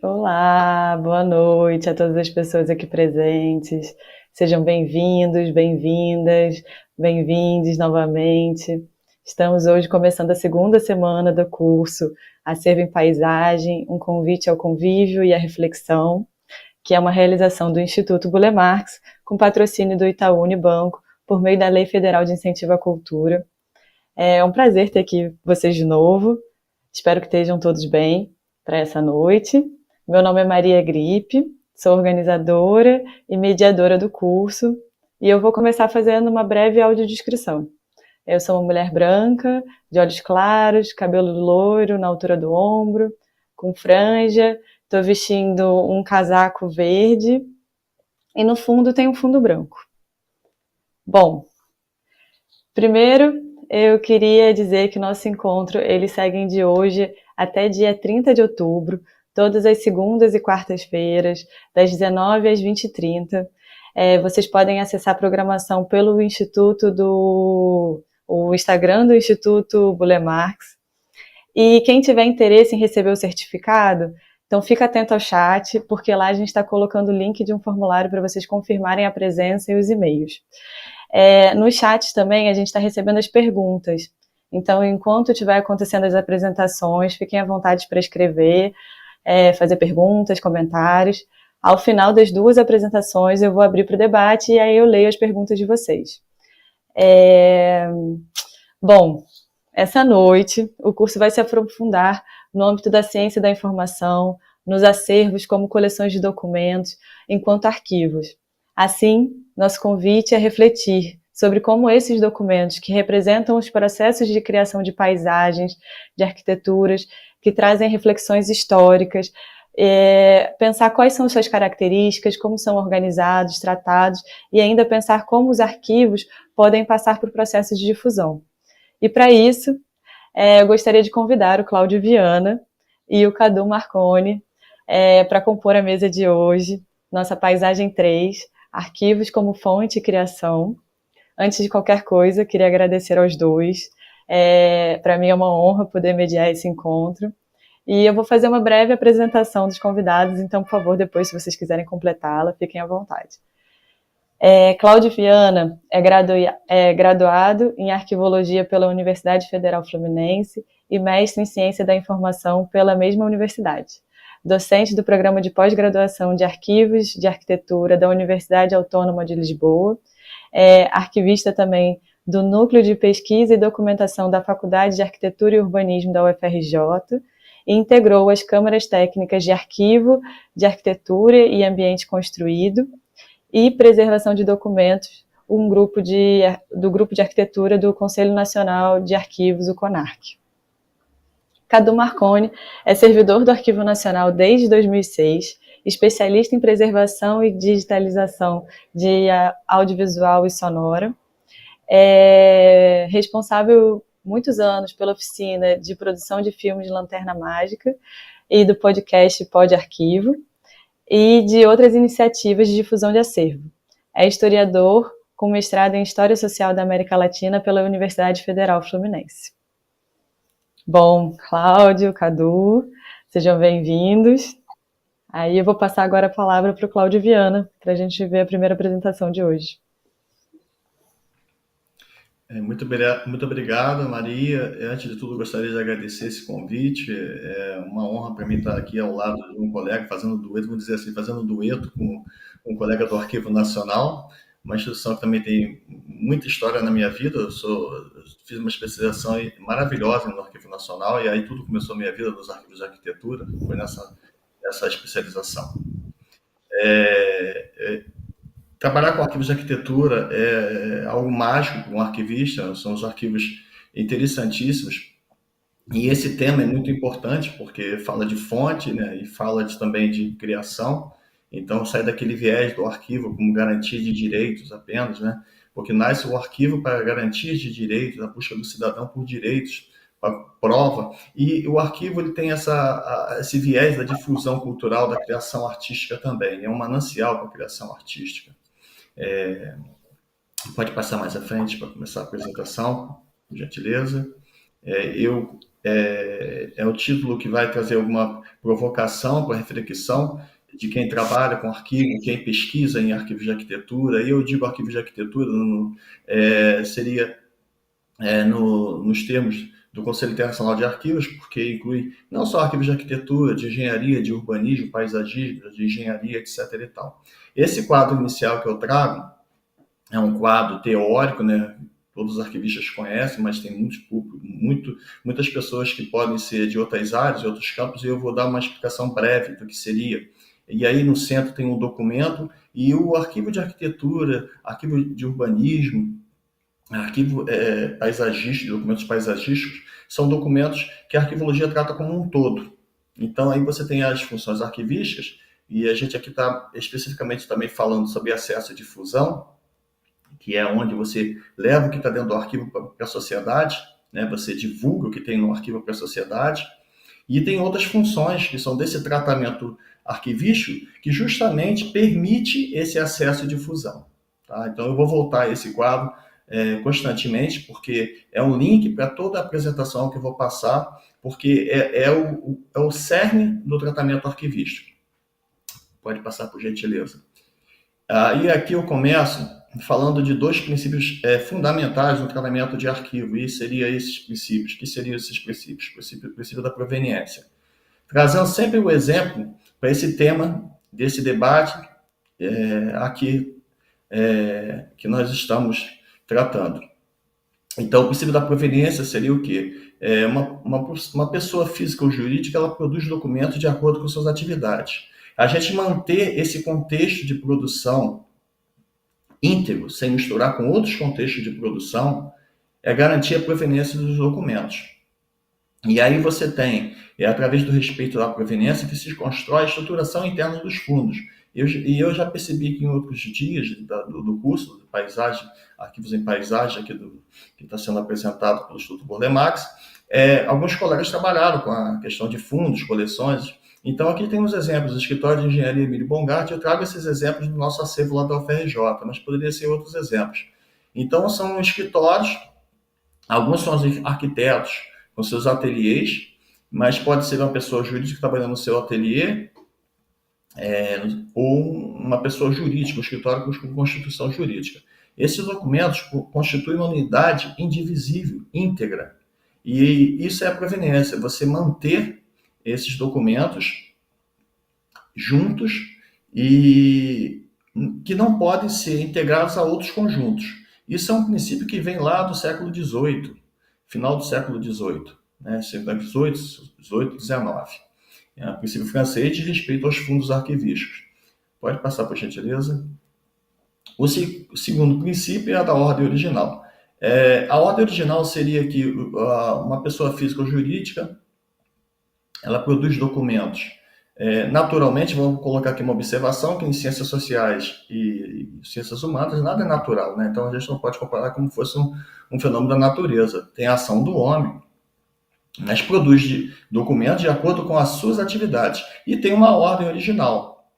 Olá, boa noite a todas as pessoas aqui presentes. Sejam bem-vindos, bem-vindas, bem-vindes novamente. Estamos hoje começando a segunda semana do curso Acervo em Paisagem, um convite ao convívio e à reflexão, que é uma realização do Instituto Burle Marx, com patrocínio do Itaú Unibanco, por meio da Lei Federal de Incentivo à Cultura. É um prazer ter aqui vocês de novo. Espero que estejam todos bem para essa noite. Meu nome é Maria Gripe, sou organizadora e mediadora do curso e eu vou começar fazendo uma breve audiodescrição. Eu sou uma mulher branca, de olhos claros, cabelo loiro na altura do ombro, com franja, estou vestindo um casaco verde e no fundo tem um fundo branco. Bom, primeiro, eu queria dizer que nosso encontro ele segue de hoje até dia 30 de outubro, todas as segundas e quartas-feiras, das 19 às 20h30. Vocês podem acessar a programação pelo o Instagram do Instituto Burle Marx. E quem tiver interesse em receber o certificado, então fica atento ao chat, porque lá a gente está colocando o link de um formulário para vocês confirmarem a presença e os e-mails. No chat também a gente está recebendo as perguntas. Então, enquanto estiver acontecendo as apresentações, fiquem à vontade para escrever, fazer perguntas, comentários. Ao final das duas apresentações, eu vou abrir para o debate e aí eu leio as perguntas de vocês. Bom, essa noite o curso vai se aprofundar no âmbito da ciência da informação, nos acervos como coleções de documentos, enquanto arquivos. Assim, nosso convite é refletir sobre como esses documentos, que representam os processos de criação de paisagens, de arquiteturas, que trazem reflexões históricas, pensar quais são suas características, como são organizados, tratados, e ainda pensar como os arquivos podem passar por processos de difusão. E para isso, eu gostaria de convidar o Cláudio Viana e o Cadu Marconi para compor a mesa de hoje, nossa Paisagem 3, Arquivos como Fonte e Criação. Antes de qualquer coisa, queria agradecer aos dois. Para mim é uma honra poder mediar esse encontro. E eu vou fazer uma breve apresentação dos convidados, então, por favor, depois, se vocês quiserem completá-la, fiquem à vontade. Cláudio Viana é graduado em Arquivologia pela Universidade Federal Fluminense e mestre em Ciência da Informação pela mesma universidade. Docente do Programa de Pós-Graduação de Arquivos de Arquitetura da Universidade Autônoma de Lisboa. Arquivista também do Núcleo de Pesquisa e Documentação da Faculdade de Arquitetura e Urbanismo da UFRJ e integrou as câmaras técnicas de Arquivo, de Arquitetura e Ambiente Construído e Preservação de Documentos, do Grupo de Arquitetura do Conselho Nacional de Arquivos, o CONARC. Cadu Marconi é servidor do Arquivo Nacional desde 2006, especialista em preservação e digitalização de audiovisual e sonora, responsável muitos anos pela oficina de produção de filmes de Lanterna Mágica e do podcast Pod Arquivo, e de outras iniciativas de difusão de acervo. É historiador com mestrado em História Social da América Latina pela Universidade Federal Fluminense. Bom, Cláudio, Cadu, sejam bem-vindos. Aí eu vou passar agora a palavra para o Cláudio Viana, para a gente ver a primeira apresentação de hoje. Muito obrigado, Maria. Antes de tudo, gostaria de agradecer esse convite. É uma honra para mim estar aqui ao lado de um colega, fazendo dueto, vamos dizer assim, fazendo dueto com um colega do Arquivo Nacional, uma instituição que também tem muita história na minha vida. Eu fiz uma especialização maravilhosa no Arquivo Nacional, e aí tudo começou a minha vida nos arquivos de arquitetura, foi nessa especialização. Trabalhar com arquivos de arquitetura é algo mágico para um arquivista, são os arquivos interessantíssimos. E esse tema é muito importante porque fala de fonte, né, e fala também de criação. Então, sai daquele viés do arquivo como garantia de direitos apenas, né? Porque nasce o arquivo para garantia de direitos, a busca do cidadão por direitos, para prova. E o arquivo ele tem esse viés da difusão cultural, da criação artística também. É um manancial para a criação artística. Pode passar mais à frente para começar a apresentação, por gentileza. É o título que vai trazer alguma provocação para reflexão de quem trabalha com arquivo, quem pesquisa em arquivos de arquitetura. E eu digo arquivos de arquitetura, seria nos termos do Conselho Internacional de Arquivos, porque inclui não só arquivos de arquitetura, de engenharia, de urbanismo, paisagismo, de engenharia, etc. e tal. Esse quadro inicial que eu trago é um quadro teórico, né? Todos os arquivistas conhecem, mas tem muitas pessoas que podem ser de outras áreas, de outros campos, e eu vou dar uma explicação breve do que seria. E aí no centro tem um documento, e o arquivo de arquitetura, arquivo de urbanismo, arquivo paisagístico, documentos paisagísticos, são documentos que a arquivologia trata como um todo. Então aí você tem as funções arquivísticas, e a gente aqui está especificamente também falando sobre acesso e difusão, que é onde você leva o que está dentro do arquivo para a sociedade, né? Você divulga o que tem no arquivo para a sociedade, e tem outras funções que são desse tratamento arquivístico que justamente permite esse acesso e difusão. Tá? Então eu vou voltar a esse quadro constantemente, porque é um link para toda a apresentação que eu vou passar, porque é o cerne do tratamento arquivístico. Pode passar, por gentileza. E aqui eu começo falando de dois princípios fundamentais no tratamento de arquivo, e seriam esses princípios. Que seriam esses princípios? O princípio da proveniência. Trazendo sempre o exemplo para esse tema desse debate aqui que nós estamos tratando. Então, o princípio da proveniência seria o quê? Uma pessoa física ou jurídica, ela produz documentos de acordo com suas atividades. A gente manter esse contexto de produção íntegro, sem misturar com outros contextos de produção, é garantir a proveniência dos documentos. E aí você tem, através do respeito à proveniência, que se constrói a estruturação interna dos fundos. E eu já percebi que em outros dias do curso de paisagem, arquivos em paisagem, que está sendo apresentado pelo Instituto Burle Marx, alguns colegas trabalharam com a questão de fundos, coleções. Então, aqui tem uns exemplos, o Escritório de Engenharia Emílio Bongard, eu trago esses exemplos do nosso acervo lá da UFRJ, mas poderia ser outros exemplos. Então, são escritórios, alguns são arquitetos com seus ateliês, mas pode ser uma pessoa jurídica trabalhando no seu ateliê, ou uma pessoa jurídica, um escritório com constituição jurídica. Esses documentos constituem uma unidade indivisível, íntegra, e isso é a proveniência, você manter esses documentos juntos e que não podem ser integrados a outros conjuntos. Isso é um princípio que vem lá do século XVIII, final do século XVIII, né? Século XVIII, XIX. É um princípio francês de respeito aos fundos arquivísticos. Pode passar, por gentileza. O segundo princípio é a da ordem original. A ordem original seria que uma pessoa física ou jurídica ela produz documentos. Naturalmente, vamos colocar aqui uma observação que em ciências sociais e ciências humanas nada é natural, né? Então a gente não pode comparar como se fosse um fenômeno da natureza. Tem a ação do homem, mas produz documentos de acordo com as suas atividades e tem uma ordem original.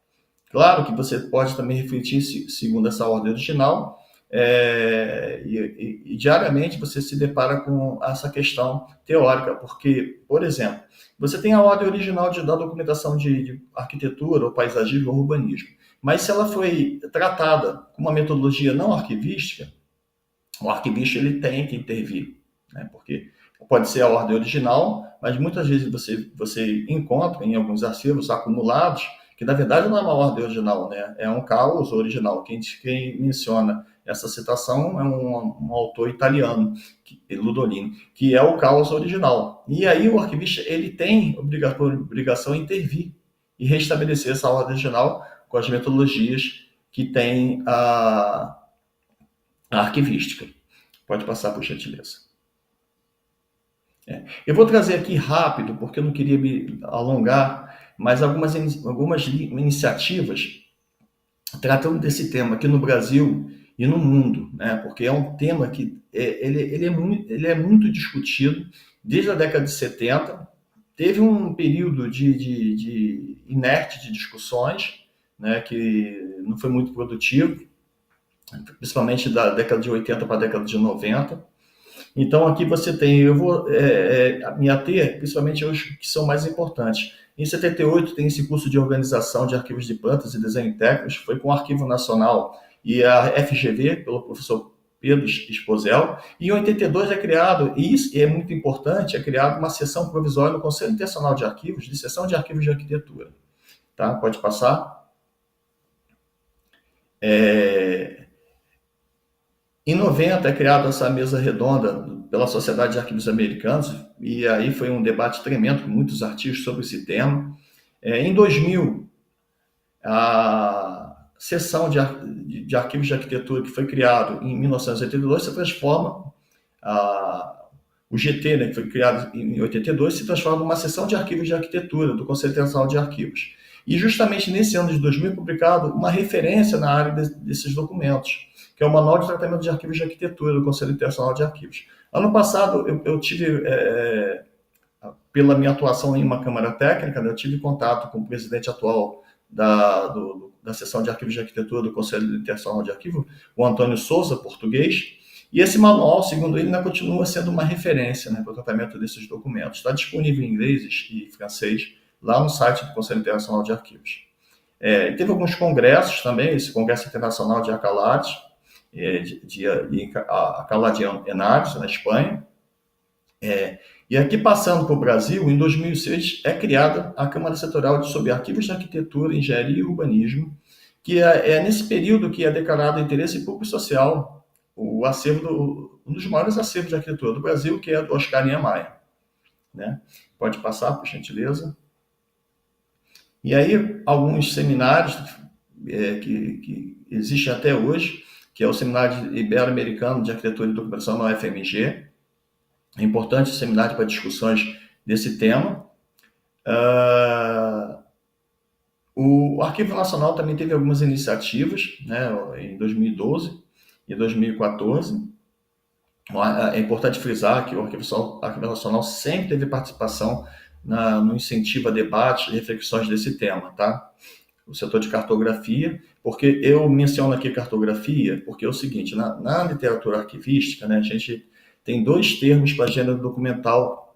Claro que você pode também refletir segundo essa ordem original, e diariamente você se depara com essa questão teórica, porque, por exemplo, você tem a ordem original da documentação de arquitetura, ou paisagismo, ou urbanismo, mas se ela foi tratada com uma metodologia não arquivística, o arquivista ele tem que intervir, né? Porque pode ser a ordem original, mas muitas vezes você encontra em alguns arquivos acumulados que na verdade não é uma ordem original, né? É um caos original. Quem menciona essa citação é um autor italiano, Ludolini, que é o caos original. E aí o arquivista ele tem obrigação de intervir e restabelecer essa ordem original com as metodologias que tem a arquivística. Pode passar, por gentileza. Eu vou trazer aqui rápido, porque eu não queria me alongar, mas algumas iniciativas tratando desse tema aqui no Brasil e no mundo, né? Porque é um tema que ele é muito discutido desde a década de 70. Teve um período de inerte de discussões, né, que não foi muito produtivo, principalmente da década de 80 para a década de 90. Então, aqui você tem, eu vou me ater principalmente aos que são mais importantes. Em 78 tem esse curso de organização de arquivos de plantas e desenho técnicos, foi com o Arquivo Nacional e a FGV, pelo professor Pedro Esposel. E em 82 é criado, e isso é muito importante, é criado uma seção provisória no Conselho Internacional de Arquivos, de seção de arquivos de arquitetura. Tá? Pode passar. Em 90 é criada essa mesa redonda pela Sociedade de Arquivos Americanos, e aí foi um debate tremendo, com muitos artigos sobre esse tema. Em 2000, a seção de arquivos de arquitetura que foi criado em 1982 se transforma, o GT, né, que foi criado em 82, se transforma numa seção de arquivos de arquitetura do Conselho Internacional de Arquivos. E justamente nesse ano de 2000 é publicado uma referência na área desses documentos, que é o Manual de Tratamento de Arquivos de Arquitetura do Conselho Internacional de Arquivos. Ano passado, eu tive, pela minha atuação em uma Câmara Técnica, né, eu tive contato com o presidente atual da seção de arquivos de arquitetura do Conselho Internacional de Arquivo, o Antônio Souza, português, e esse manual, segundo ele, ainda continua sendo uma referência, né, para o tratamento desses documentos. Está disponível em inglês e francês lá no site do Conselho Internacional de Arquivos. Teve alguns congressos também, esse Congresso Internacional de Alcalá, Alcalá de Henares, na Espanha. E aqui, passando para o Brasil, em 2006 é criada a Câmara Setorial sobre Arquivos de Arquitetura, Engenharia e Urbanismo, que é nesse período que é declarado de interesse público e social o acervo um dos maiores acervos de arquitetura do Brasil, que é do Oscar Niemeyer. Né? Pode passar, por gentileza. E aí, alguns seminários que existem até hoje, que é o Seminário Ibero-Americano de Arquitetura e Documentação na UFMG. É importante esse seminário para discussões desse tema. O Arquivo Nacional também teve algumas iniciativas, né, em 2012 e 2014. É importante frisar que o Arquivo Nacional sempre teve participação no incentivo a debates e reflexões desse tema, tá? O setor de cartografia, porque eu menciono aqui cartografia, porque é o seguinte, na literatura arquivística, né, a gente tem dois termos para gênero documental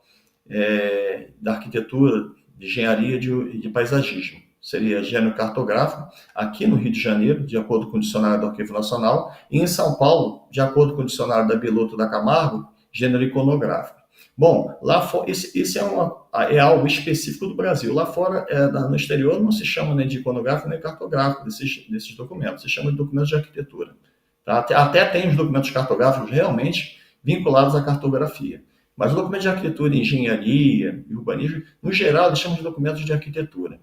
da arquitetura, de engenharia e de paisagismo. Seria gênero cartográfico, aqui no Rio de Janeiro, de acordo com o dicionário do Arquivo Nacional, e em São Paulo, de acordo com o dicionário da Biloto da Camargo, gênero iconográfico. Bom, lá fora, isso é algo específico do Brasil. Lá fora, no exterior, não se chama nem de iconográfico nem cartográfico desses documentos, se chama de documentos de arquitetura. Tá? Até tem os documentos cartográficos realmente vinculados à cartografia. Mas o documento de arquitetura, engenharia e urbanismo, no geral, eles chamam de documentos de arquitetura.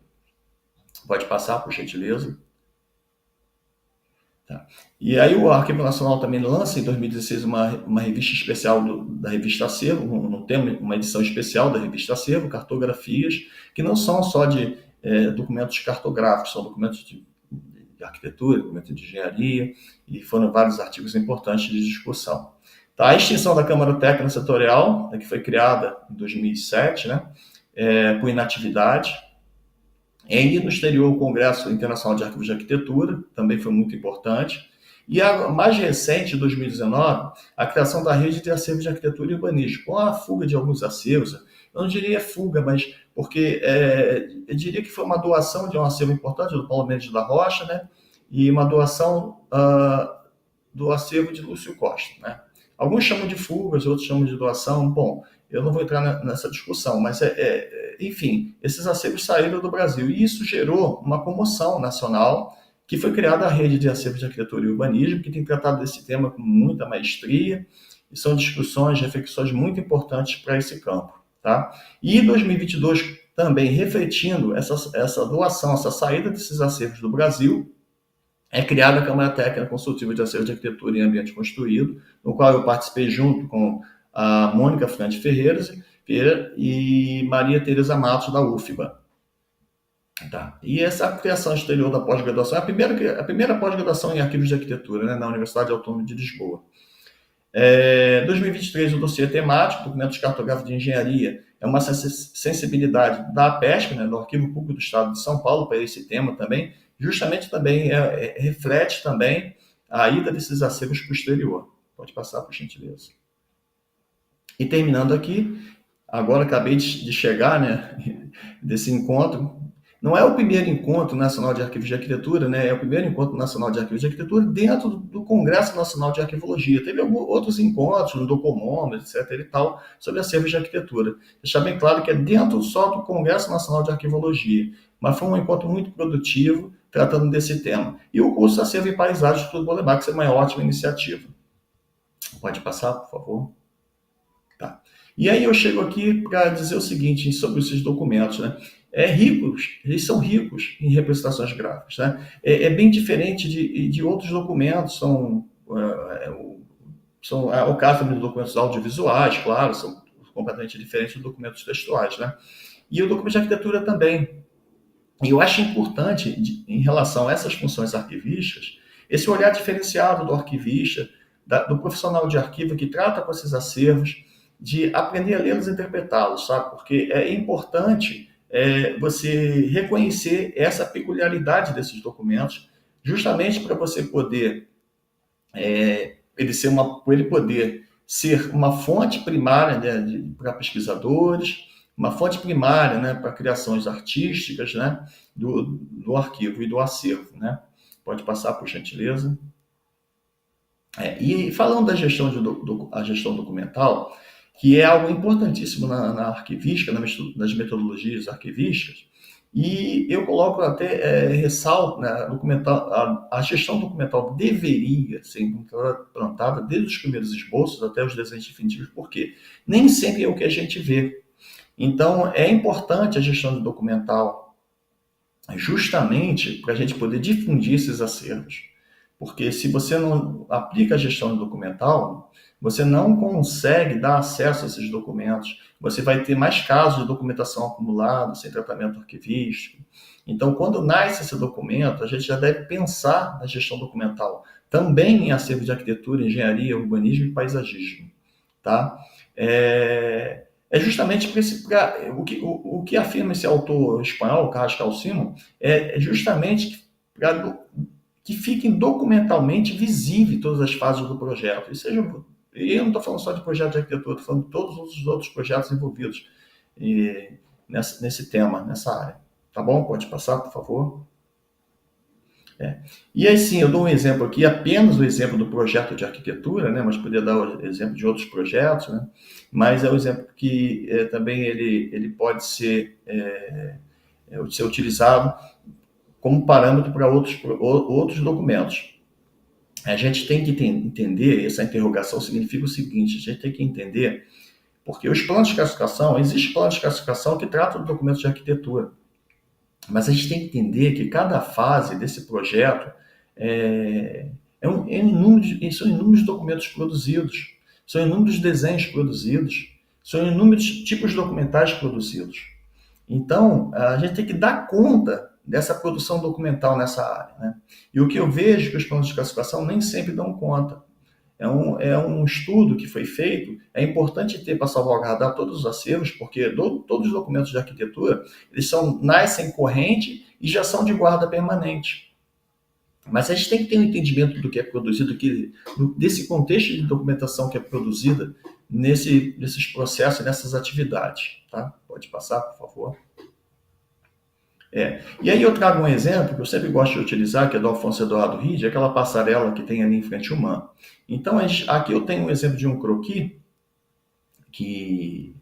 Pode passar, por gentileza. Tá. E aí o Arquivo Nacional também lança em 2016 uma revista especial da revista Acervo, uma edição especial da revista Acervo, cartografias, que não são só de documentos cartográficos, são documentos de arquitetura, documentos de engenharia, e foram vários artigos importantes de discussão. Tá, a extinção da Câmara Técnica Setorial, que foi criada em 2007, né, por inatividade. E no exterior, o Congresso Internacional de Arquivos de Arquitetura, também foi muito importante. E a mais recente, 2019, a criação da Rede de Acervos de Arquitetura e Urbanismo, com a fuga de alguns acervos. Eu não diria fuga, mas porque eu diria que foi uma doação de um acervo importante, do Paulo Mendes da Rocha, né? E uma doação do acervo de Lúcio Costa, né? Alguns chamam de fugas, outros chamam de doação. Bom, eu não vou entrar nessa discussão, mas, enfim, esses acervos saíram do Brasil. E isso gerou uma comoção nacional, que foi criada a Rede de Acervos de Arquitetura e Urbanismo, que tem tratado desse tema com muita maestria, e são discussões, reflexões muito importantes para esse campo. Tá? E em 2022, também refletindo essa doação, essa saída desses acervos do Brasil, é criada a Câmara Técnica Consultiva de Acervos de Arquitetura em Ambiente Construído, no qual eu participei junto com a Mônica Frante Ferreira e Maria Tereza Matos, da UFBA. Tá. E essa criação exterior da pós-graduação é a primeira pós-graduação em arquivos de arquitetura, né, na Universidade Autônoma de Lisboa. 2023, o dossiê temático, documentos cartográficos de engenharia, é uma sensibilidade da APESP, né, do Arquivo Público do Estado de São Paulo, para esse tema também, justamente também reflete também a ida desses acervos para o exterior. Pode passar, por gentileza. E terminando aqui, agora acabei de chegar, né, desse encontro. Não é o primeiro encontro nacional de arquivos de arquitetura, né? É o primeiro encontro nacional de arquivos de arquitetura dentro do Congresso Nacional de Arquivologia. Teve alguns outros encontros no Docomom, etc. e tal, sobre acervos de arquitetura. Deixar bem claro que é dentro só do Congresso Nacional de Arquivologia. Mas foi um encontro muito produtivo, tratando desse tema. E o curso Acervo e Paisagem do Estudo Bolemark, que é uma ótima iniciativa. Pode passar, por favor? Tá. E aí eu chego aqui para dizer o seguinte sobre esses documentos, né? Eles são ricos em representações gráficas, né? É bem diferente de outros documentos, é o caso também dos documentos audiovisuais, claro, são completamente diferentes dos documentos textuais, né? E o documento de arquitetura também. E eu acho importante, em relação a essas funções arquivísticas, esse olhar diferenciado do arquivista, do profissional de arquivo que trata com esses acervos, de aprender a lê-los e interpretá-los, sabe? Porque é importante você reconhecer essa peculiaridade desses documentos, justamente para você poder, ele poder ser uma fonte primária, né, para pesquisadores, uma fonte primária, né, para criações artísticas, né, do arquivo e do acervo, né? Pode passar, por gentileza. E falando da gestão, a gestão documental, que é algo importantíssimo na arquivística, nas metodologias arquivísticas, e eu coloco até, ressalto, né, a gestão documental deveria ser implantada desde os primeiros esboços até os desenhos definitivos, porque nem sempre é o que a gente vê. Então, é importante a gestão documental justamente para a gente poder difundir esses acervos. Porque se você não aplica a gestão documental, você não consegue dar acesso a esses documentos. Você vai ter mais casos de documentação acumulada, sem tratamento arquivístico. Então, quando nasce esse documento, a gente já deve pensar na gestão documental, também em acervo de arquitetura, engenharia, urbanismo e paisagismo. Tá? Justamente o que afirma esse autor espanhol, Carrascal Simón, é justamente para que fiquem documentalmente visíveis todas as fases do projeto. E eu não estou falando só de projeto de arquitetura, estou falando de todos os outros projetos envolvidos nesse tema, nessa área. Tá bom? Pode passar, por favor. E aí sim, eu dou um exemplo aqui, apenas o exemplo do projeto de arquitetura, né? Mas poderia dar o exemplo de outros projetos, né? Mas é um exemplo que também ele pode ser utilizado como parâmetro para outros documentos. A gente tem que entender, essa interrogação significa o seguinte, a gente tem que entender, porque os planos de classificação, existe plano de classificação que trata do documento de arquitetura, mas a gente tem que entender que cada fase desse projeto são inúmeros documentos produzidos, são inúmeros desenhos produzidos, são inúmeros tipos documentais produzidos. Então, a gente tem que dar conta dessa produção documental nessa área, né? E o que eu vejo que os planos de classificação nem sempre dão conta. É um estudo que foi feito, é importante ter para salvaguardar todos os acervos, porque todos os documentos de arquitetura, eles nascem corrente e já são de guarda permanente. Mas a gente tem que ter um entendimento do que é produzido, desse contexto de documentação que é produzida nesses processos, nessas atividades. Tá? Pode passar, por favor. E aí eu trago um exemplo que eu sempre gosto de utilizar, que é do Afonso Eduardo Ride, aquela passarela que tem ali em frente ao MAN. Então, aqui eu tenho um exemplo de um croquis, que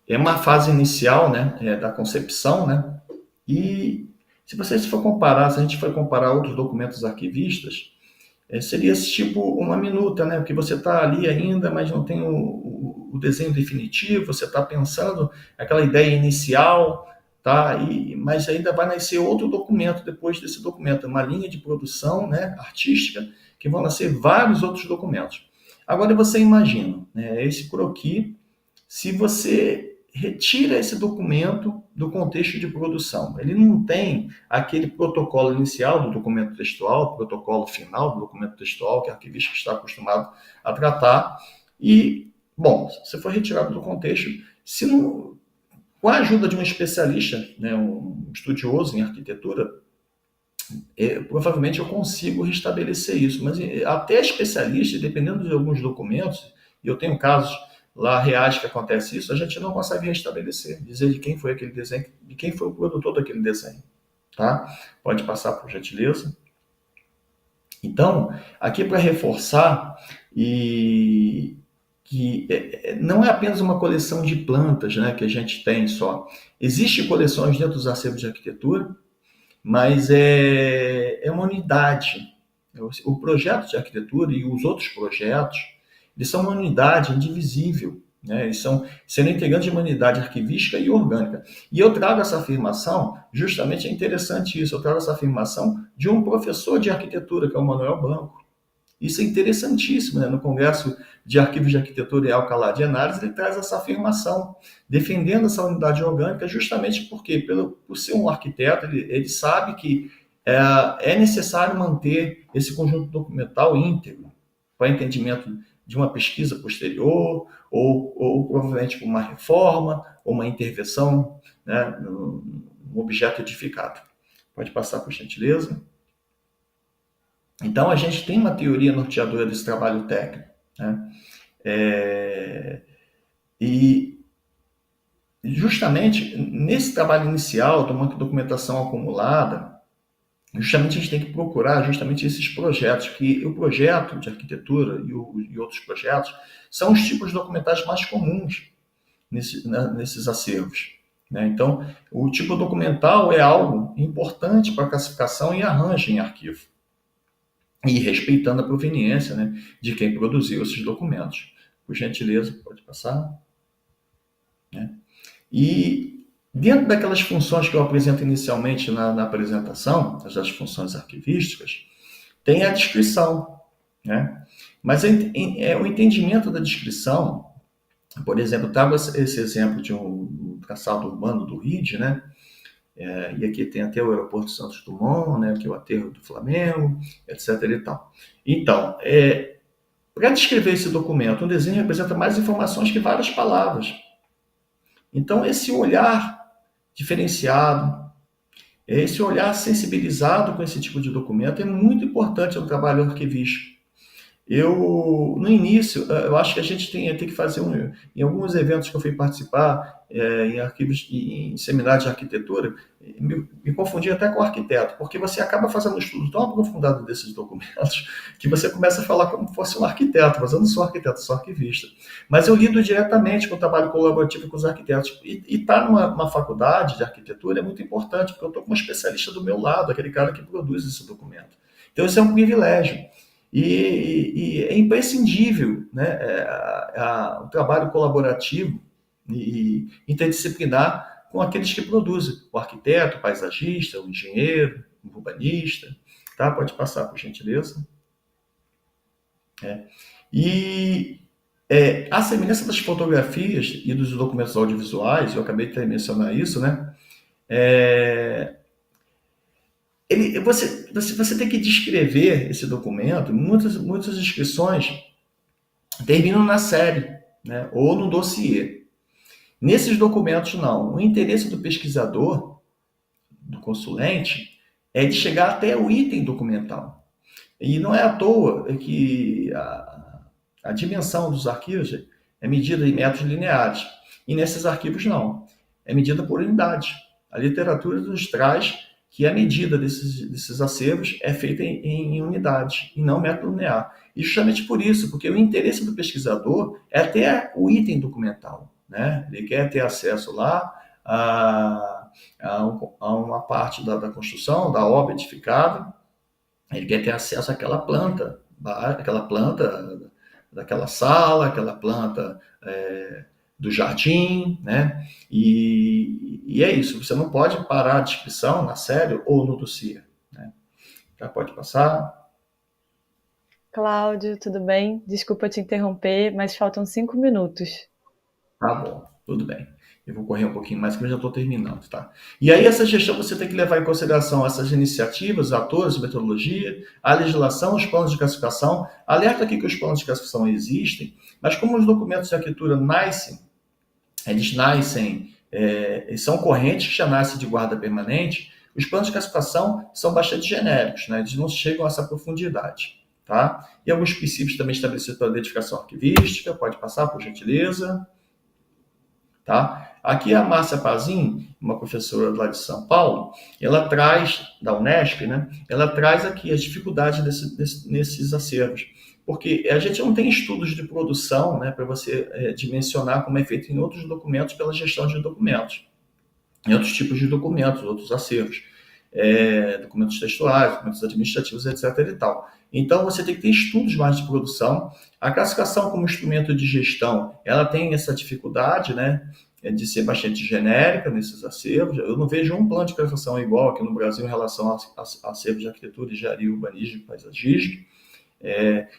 é uma fase inicial, né, da concepção, né, e se a gente for comparar outros documentos arquivistas, seria esse tipo uma minuta, né, porque você está ali ainda, mas não tem o desenho definitivo, você está pensando aquela ideia inicial, tá? Mas ainda vai nascer outro documento depois desse documento, uma linha de produção, né, artística, que vão nascer vários outros documentos. Agora você imagina, né, esse croquis, se você retira esse documento do contexto de produção. Ele não tem aquele protocolo inicial do documento textual, protocolo final do documento textual, que a arquivista está acostumado a tratar. E, bom, se for retirado do contexto, com a ajuda de um especialista, né, um estudioso em arquitetura, provavelmente eu consigo restabelecer isso. Mas até especialista, dependendo de alguns documentos, e eu tenho casos lá reais que acontece isso, a gente não consegue restabelecer, dizer de quem foi aquele desenho, de quem foi o produtor daquele desenho, tá? Pode passar, por gentileza. Então, aqui para reforçar, e que não é apenas uma coleção de plantas, né, que a gente tem só. Existem coleções dentro dos acervos de arquitetura, mas é uma unidade. O projeto de arquitetura e os outros projetos, eles são uma unidade indivisível, né? Eles são sendo integrantes de uma unidade arquivística e orgânica. E eu trago essa afirmação, justamente é interessante isso, eu trago essa afirmação de um professor de arquitetura, que é o Manuel Blanco. Isso é interessantíssimo, né? No Congresso de Arquivos de Arquitetura e Alcalá de Henares, ele traz essa afirmação, defendendo essa unidade orgânica, justamente porque, por ser um arquiteto, ele sabe que é necessário manter esse conjunto documental íntegro para entendimento de uma pesquisa posterior, ou provavelmente uma reforma, ou uma intervenção, né, no objeto edificado. Pode passar, por gentileza. Então, a gente tem uma teoria norteadora desse trabalho técnico, né? E justamente nesse trabalho inicial, tomando documentação acumulada, justamente a gente tem que procurar justamente esses projetos, que o projeto de arquitetura e outros projetos são os tipos documentais mais comuns nesses acervos, né? Então, o tipo documental é algo importante para a classificação e arranjo em arquivo, e respeitando a proveniência, né, de quem produziu esses documentos. Por gentileza, pode passar. Né? E dentro daquelas funções que eu apresento inicialmente na apresentação, as funções arquivísticas, tem a descrição, né? Mas o entendimento da descrição, por exemplo, eu trago esse exemplo de um traçado urbano do RID, né? E aqui tem até o aeroporto de Santos Dumont, né, que é o aterro do Flamengo, etc. e tal. Então, para descrever esse documento, um desenho representa mais informações que várias palavras. Então, esse olhar diferenciado, esse olhar sensibilizado com esse tipo de documento é muito importante no trabalho arquivístico. No início, eu acho que a gente tem que fazer em alguns eventos que eu fui participar, em arquivos, em seminários de arquitetura, me confundi até com o arquiteto, porque você acaba fazendo um estudo tão aprofundado desses documentos que você começa a falar como se fosse um arquiteto, mas eu não sou arquiteto, sou arquivista. Mas eu lido diretamente com o trabalho colaborativo com os arquitetos. E estar numa faculdade de arquitetura é muito importante, porque eu estou com um especialista do meu lado, aquele cara que produz esse documento. Então, isso é um privilégio. E é imprescindível, né, o trabalho colaborativo e interdisciplinar com aqueles que produzem, o arquiteto, o paisagista, o engenheiro, o urbanista, tá? Pode passar, por gentileza. A semelhança das fotografias e dos documentos audiovisuais, eu acabei de mencionar isso, né? Você tem que descrever esse documento. Muitas inscrições terminam na série, né, ou no dossiê. Nesses documentos, não. O interesse do pesquisador, do consulente, é de chegar até o item documental. E não é à toa que a dimensão dos arquivos é medida em metros lineares. E nesses arquivos, não. É medida por unidade. A literatura nos traz que a medida desses acervos é feita em unidade, e não metro linear. E justamente por isso, porque o interesse do pesquisador é até o item documental, né? Ele quer ter acesso lá a uma parte da construção, da obra edificada, ele quer ter acesso àquela planta daquela sala, aquela planta do jardim, né? E é isso, você não pode parar a descrição na série ou no dossiê, né? Já pode passar. Cláudio, tudo bem? Desculpa te interromper, mas faltam 5 minutos. Tá bom, tudo bem. Eu vou correr um pouquinho mais, que eu já estou terminando, tá? E aí, essa gestão você tem que levar em consideração essas iniciativas, atores, metodologia, a legislação, os planos de classificação. Alerta aqui que os planos de classificação existem, mas como os documentos de arquitetura eles são correntes que já nascem de guarda permanente, os planos de classificação são bastante genéricos, né? Eles não chegam a essa profundidade, tá? E alguns princípios também estabelecidos pela identificação arquivística, pode passar, por gentileza. Tá? Aqui a Márcia Pazin, uma professora lá de São Paulo, ela traz, da Unesp, né? Ela traz aqui as dificuldades nesses acervos, porque a gente não tem estudos de produção, né, para você dimensionar como é feito em outros documentos pela gestão de documentos, em outros tipos de documentos, outros acervos, documentos textuais, documentos administrativos, etc. e tal. Então, você tem que ter estudos mais de produção. A classificação como instrumento de gestão, ela tem essa dificuldade, né, de ser bastante genérica nesses acervos. Eu não vejo um plano de classificação igual aqui no Brasil em relação a acervos de arquitetura, engenharia, urbanismo e paisagismo.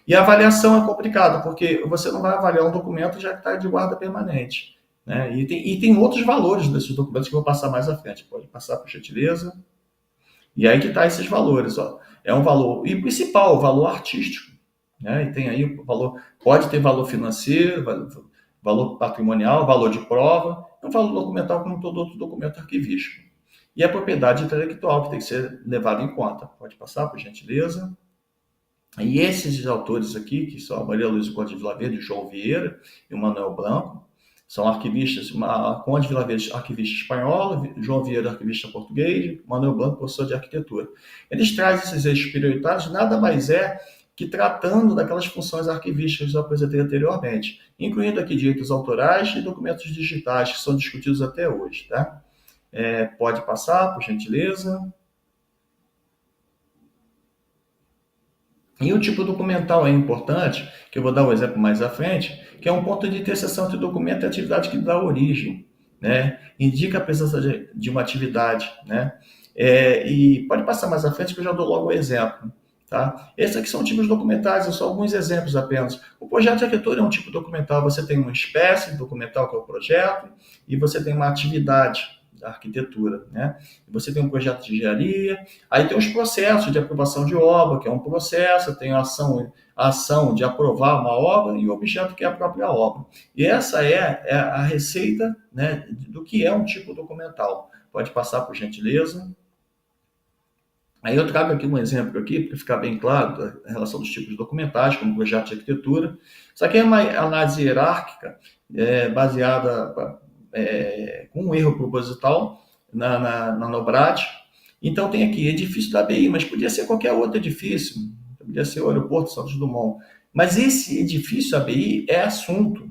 E a avaliação é complicada, porque você não vai avaliar um documento já que está de guarda permanente, né? E tem outros valores desses documentos que eu vou passar mais à frente. Pode passar, por gentileza. E aí que está esses valores, ó. É um valor, e o principal, o valor artístico, né? E tem aí o valor, pode ter valor financeiro, valor patrimonial, valor de prova, e um valor documental como todo outro documento arquivístico. E a propriedade intelectual, que tem que ser levada em conta. Pode passar, por gentileza. E esses autores aqui, que são a Maria Luísa Conde de Vila Verde, o João Vieira e o Manuel Branco, são arquivistas, Conde de Vila Verde, arquivista espanhola, João Vieira, arquivista português, Manuel Branco, professor de arquitetura. Eles trazem esses eixos prioritários, nada mais é que tratando daquelas funções arquivísticas que eu apresentei anteriormente, incluindo aqui direitos autorais e documentos digitais, que são discutidos até hoje. Tá? Pode passar, por gentileza. E o tipo documental é importante, que eu vou dar um exemplo mais à frente, que é um ponto de interseção entre documento e atividade que dá origem, né? Indica a presença de uma atividade, né? E pode passar mais à frente que eu já dou logo o exemplo, tá? Esses aqui são tipos documentais, são alguns exemplos apenas. O projeto de arquitetura é um tipo documental, você tem uma espécie documental que é o projeto, e você tem uma atividade da arquitetura, né? Você tem um projeto de engenharia, aí tem os processos de aprovação de obra, que é um processo, tem a ação de aprovar uma obra e o objeto que é a própria obra. E essa é a receita, né, do que é um tipo documental. Pode passar, por gentileza. Aí eu trago aqui um exemplo aqui, para ficar bem claro, da relação dos tipos documentais, como projeto de arquitetura. Isso aqui é uma análise hierárquica, baseada com um erro proposital na NOBRAD. Então tem aqui edifício da ABI, mas podia ser qualquer outro edifício, podia ser o aeroporto Santos Dumont. Mas esse edifício ABI é assunto,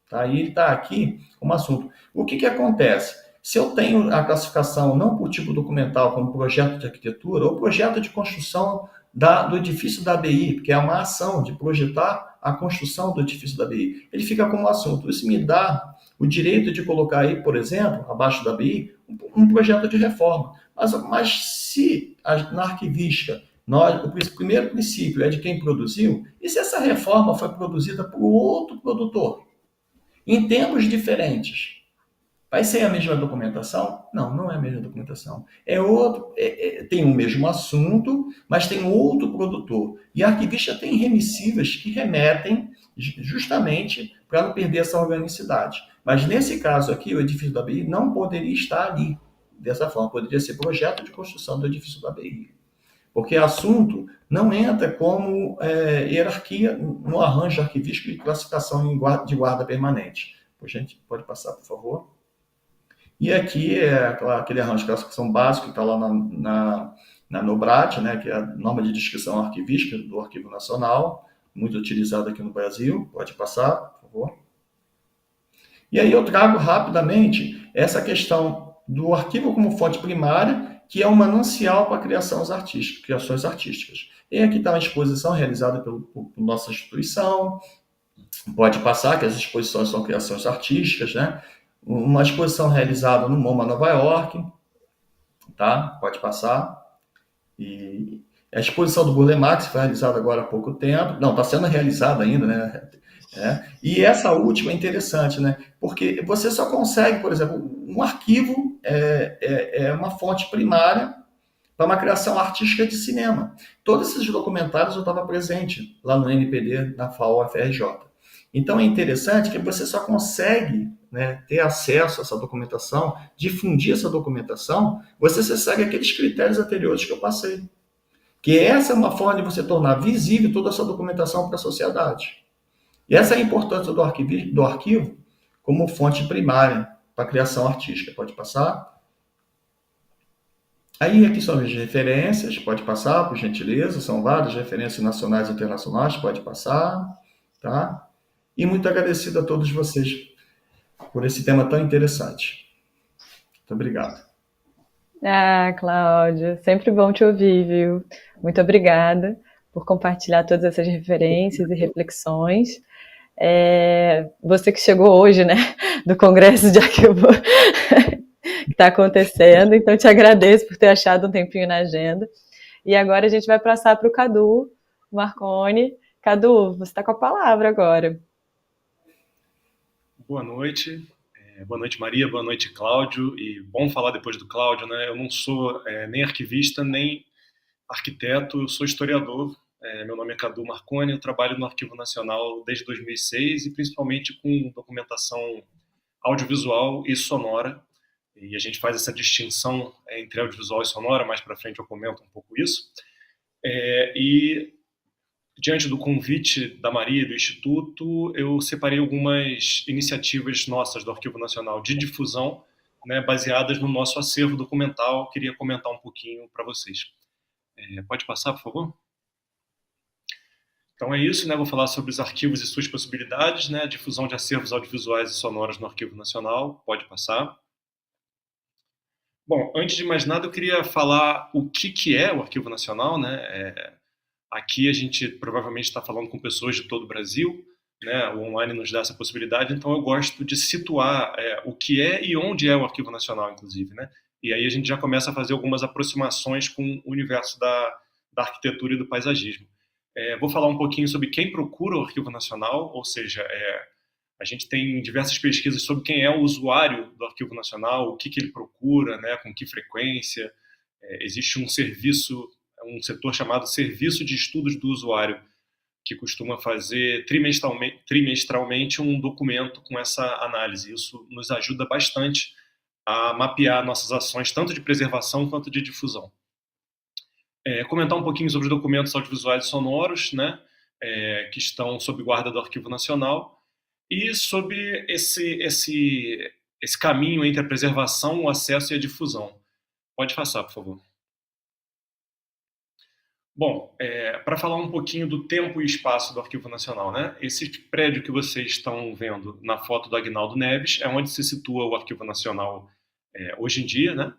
tá? E ele está aqui como assunto. O que acontece? Se eu tenho a classificação não por tipo documental, como projeto de arquitetura, ou projeto de construção do edifício da ABI, que é uma ação de projetar a construção do edifício da ABI, ele fica como assunto. Isso me dá o direito de colocar aí, por exemplo, abaixo da ABI, um projeto de reforma. Mas se na arquivística o primeiro princípio é de quem produziu, e se essa reforma foi produzida por outro produtor, em tempos diferentes, vai ser a mesma documentação? Não, não é a mesma documentação. Tem o mesmo assunto, mas tem outro produtor. E a arquivista tem remissivas que remetem justamente para não perder essa organicidade. Mas nesse caso aqui, o edifício da ABI não poderia estar ali dessa forma. Poderia ser projeto de construção do edifício da ABI. Porque assunto não entra como hierarquia no arranjo arquivístico de classificação de guarda permanente. Gente, pode passar, por favor. E aqui é aquele arranjo de classificação básico que está lá na NOBRAD, né, que é a norma de descrição arquivística do Arquivo Nacional, muito utilizada aqui no Brasil. Pode passar, por favor. E aí eu trago rapidamente essa questão do arquivo como fonte primária, que é um manancial para criações artísticas. E aqui está uma exposição realizada por nossa instituição. Pode passar, que as exposições são criações artísticas, né? Uma exposição realizada no MoMA, Nova York, tá? Pode passar. E a exposição do Burle Marx foi realizada agora há pouco tempo. Não, está sendo realizada ainda, né? E essa última é interessante, né? Porque você só consegue, por exemplo, um arquivo é uma fonte primária para uma criação artística de cinema. Todos esses documentários eu estava presente lá no NPD, na FAO-FRJ. Então é interessante que você só consegue, né, ter acesso a essa documentação, difundir essa documentação, você segue aqueles critérios anteriores que eu passei. Que essa é uma forma de você tornar visível toda essa documentação para a sociedade. E essa é a importância do arquivo como fonte primária para a criação artística. Pode passar? Aí aqui são as referências, pode passar, por gentileza, são várias referências nacionais e internacionais, pode passar, tá? E muito agradecido a todos vocês por esse tema tão interessante. Muito obrigado. Ah, Cláudio, sempre bom te ouvir, viu? Muito obrigada por compartilhar todas essas referências e reflexões. Você que chegou hoje, né, do Congresso de Arquivo que está acontecendo, então te agradeço por ter achado um tempinho na agenda. E agora a gente vai passar para o Cadu Marconi. Cadu, você está com a palavra agora. Boa noite. Boa noite, Maria. Boa noite, Cláudio. E bom falar depois do Cláudio, né? Eu não sou nem arquivista, nem arquiteto, eu sou historiador. Meu nome é Cadu Marconi, eu trabalho no Arquivo Nacional desde 2006 e principalmente com documentação audiovisual e sonora. E a gente faz essa distinção entre audiovisual e sonora, mais para frente eu comento um pouco isso. E diante do convite da Maria e do Instituto, eu separei algumas iniciativas nossas do Arquivo Nacional de difusão, né, baseadas no nosso acervo documental. Queria comentar um pouquinho para vocês. Pode passar, por favor? Então é isso, né? Vou falar sobre os arquivos e suas possibilidades, né? Difusão de acervos audiovisuais e sonoros no Arquivo Nacional. Pode passar. Bom, antes de mais nada, eu queria falar o que é o Arquivo Nacional, né? Aqui a gente provavelmente está falando com pessoas de todo o Brasil, né? O online nos dá essa possibilidade, então eu gosto de situar o que é e onde é o Arquivo Nacional, inclusive, né? E aí a gente já começa a fazer algumas aproximações com o universo da arquitetura e do paisagismo. Vou falar um pouquinho sobre quem procura o Arquivo Nacional, ou seja, a gente tem diversas pesquisas sobre quem é o usuário do Arquivo Nacional, o que ele procura, né? Com que frequência. Existe um serviço, um setor chamado Serviço de Estudos do Usuário, que costuma fazer trimestralmente um documento com essa análise. Isso nos ajuda bastante a mapear nossas ações, tanto de preservação quanto de difusão. Comentar um pouquinho sobre os documentos audiovisuais e sonoros, né, que estão sob guarda do Arquivo Nacional, e sobre esse caminho entre a preservação, o acesso e a difusão. Pode passar, por favor. Bom, para falar um pouquinho do tempo e espaço do Arquivo Nacional, né? Esse prédio que vocês estão vendo na foto do Aguinaldo Neves é onde se situa o Arquivo Nacional hoje em dia, né?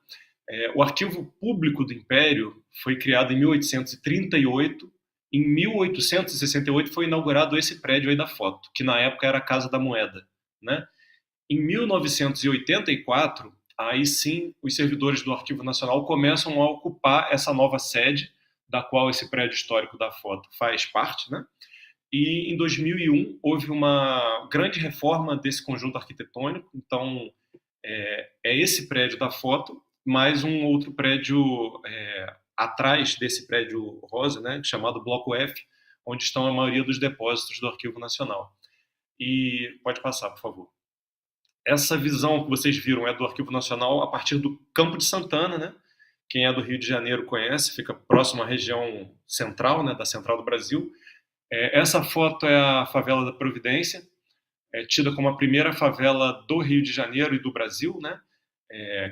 O Arquivo Público do Império foi criado em 1838. Em 1868 foi inaugurado esse prédio aí da foto, que na época era a Casa da Moeda, né? Em 1984, aí sim, os servidores do Arquivo Nacional começam a ocupar essa nova sede, da qual esse prédio histórico da foto faz parte, né? E em 2001 houve uma grande reforma desse conjunto arquitetônico. Então é esse prédio da foto mais um outro prédio atrás desse prédio rosa, né, chamado Bloco F, onde estão a maioria dos depósitos do Arquivo Nacional. E pode passar, por favor. Essa visão que vocês viram é do Arquivo Nacional a partir do Campo de Santana, né? Quem é do Rio de Janeiro conhece, fica próximo à região central, né, da Central do Brasil. Essa foto é a favela da Providência, tida como a primeira favela do Rio de Janeiro e do Brasil, né?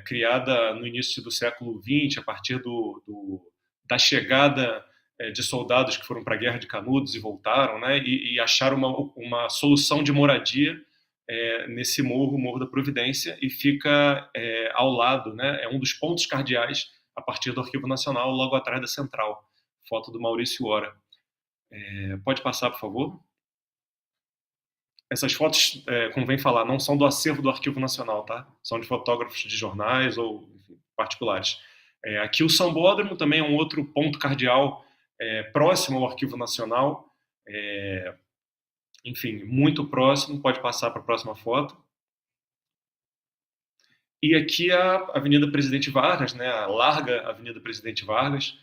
Criada no início do século XX, a partir da chegada de soldados que foram para a Guerra de Canudos e voltaram, né? E acharam uma solução de moradia nesse morro, o Morro da Providência, e fica ao lado, né? É um dos pontos cardeais a partir do Arquivo Nacional, logo atrás da Central. Foto do Maurício Ora. Pode passar, por favor? Essas fotos, convém falar, não são do acervo do Arquivo Nacional, tá? São de fotógrafos de jornais ou enfim, particulares. Aqui o Sambódromo também é um outro ponto cardeal próximo ao Arquivo Nacional. Enfim, muito próximo. Pode passar para a próxima foto. E aqui a Avenida Presidente Vargas, né, a larga Avenida Presidente Vargas,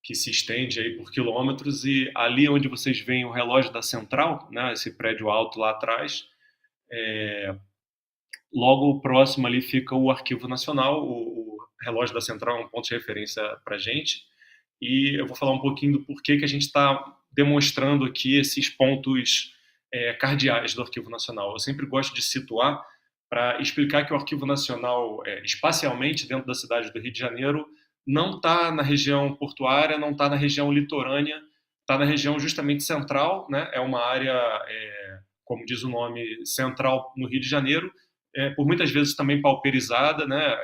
que se estende aí por quilômetros, e ali onde vocês veem o relógio da Central, né, esse prédio alto lá atrás, logo próximo ali fica o Arquivo Nacional. O relógio da Central é um ponto de referência para a gente, e eu vou falar um pouquinho do porquê que a gente está demonstrando aqui esses pontos cardeais do Arquivo Nacional. Eu sempre gosto de situar para explicar que o Arquivo Nacional, espacialmente dentro da cidade do Rio de Janeiro, não está na região portuária, não está na região litorânea, está na região justamente central, né? É uma área, como diz o nome, central no Rio de Janeiro, por muitas vezes também pauperizada, né?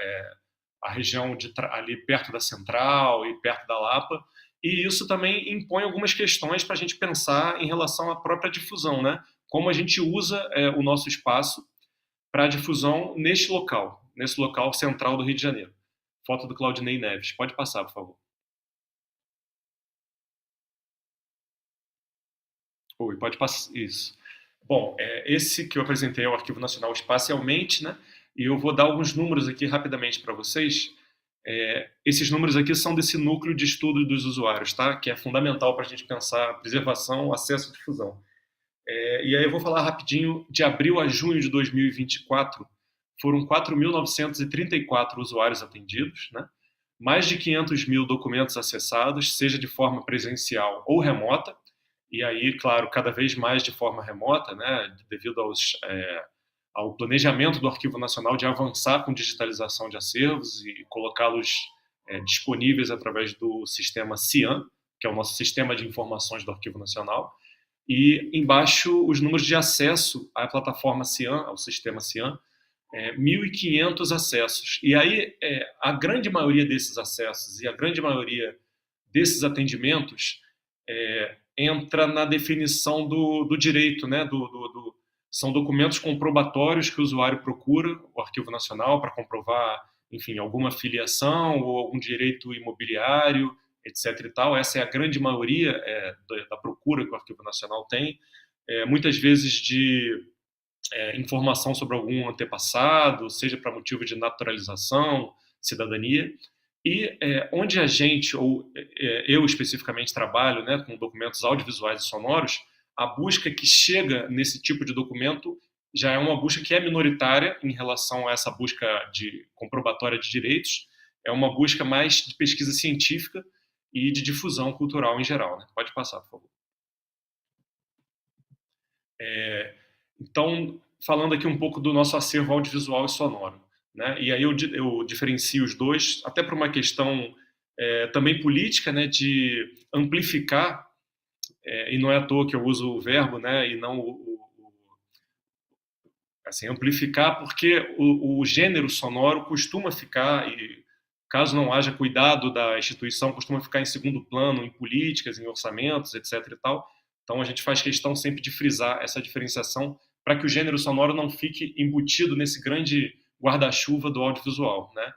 A região ali perto da Central e perto da Lapa, e isso também impõe algumas questões para a gente pensar em relação à própria difusão, né? Como a gente usa o nosso espaço para a difusão nesse local central do Rio de Janeiro. Foto do Claudinei Neves. Pode passar, por favor. Oi, pode passar. Isso. Bom, esse que eu apresentei é o Arquivo Nacional espacialmente, né? E eu vou dar alguns números aqui rapidamente para vocês. Esses números aqui são desse núcleo de estudo dos usuários, tá? Que é fundamental para a gente pensar preservação, acesso e difusão. E aí eu vou falar rapidinho, de abril a junho de 2024, foram 4.934 usuários atendidos, né? Mais de 500 mil documentos acessados, seja de forma presencial ou remota, e aí, claro, cada vez mais de forma remota, né? Devido ao planejamento do Arquivo Nacional de avançar com digitalização de acervos e colocá-los disponíveis através do sistema CIAN, que é o nosso Sistema de Informações do Arquivo Nacional, e embaixo os números de acesso à plataforma CIAN, ao sistema CIAN, 1.500 acessos. E aí a grande maioria desses acessos e a grande maioria desses atendimentos entra na definição do direito, né? São documentos comprobatórios que o usuário procura, o Arquivo Nacional, para comprovar, enfim, alguma filiação ou algum direito imobiliário, etc. e tal. Essa é a grande maioria da procura que o Arquivo Nacional tem. Muitas vezes de informação sobre algum antepassado, seja para motivo de naturalização, cidadania. E onde a gente, ou eu especificamente trabalho, né, com documentos audiovisuais e sonoros, a busca que chega nesse tipo de documento já é uma busca que é minoritária em relação a essa busca de comprobatória de direitos, é uma busca mais de pesquisa científica e de difusão cultural em geral, né? Pode passar, por favor. Então, falando aqui um pouco do nosso acervo audiovisual e sonoro, né? E aí eu diferencio os dois, até por uma questão também política, né, de amplificar, e não é à toa que eu uso o verbo, né, e não assim, amplificar, porque o gênero sonoro costuma ficar, e caso não haja cuidado da instituição, costuma ficar em segundo plano em políticas, em orçamentos, etc. e tal. Então a gente faz questão sempre de frisar essa diferenciação para que o gênero sonoro não fique embutido nesse grande guarda-chuva do audiovisual, né?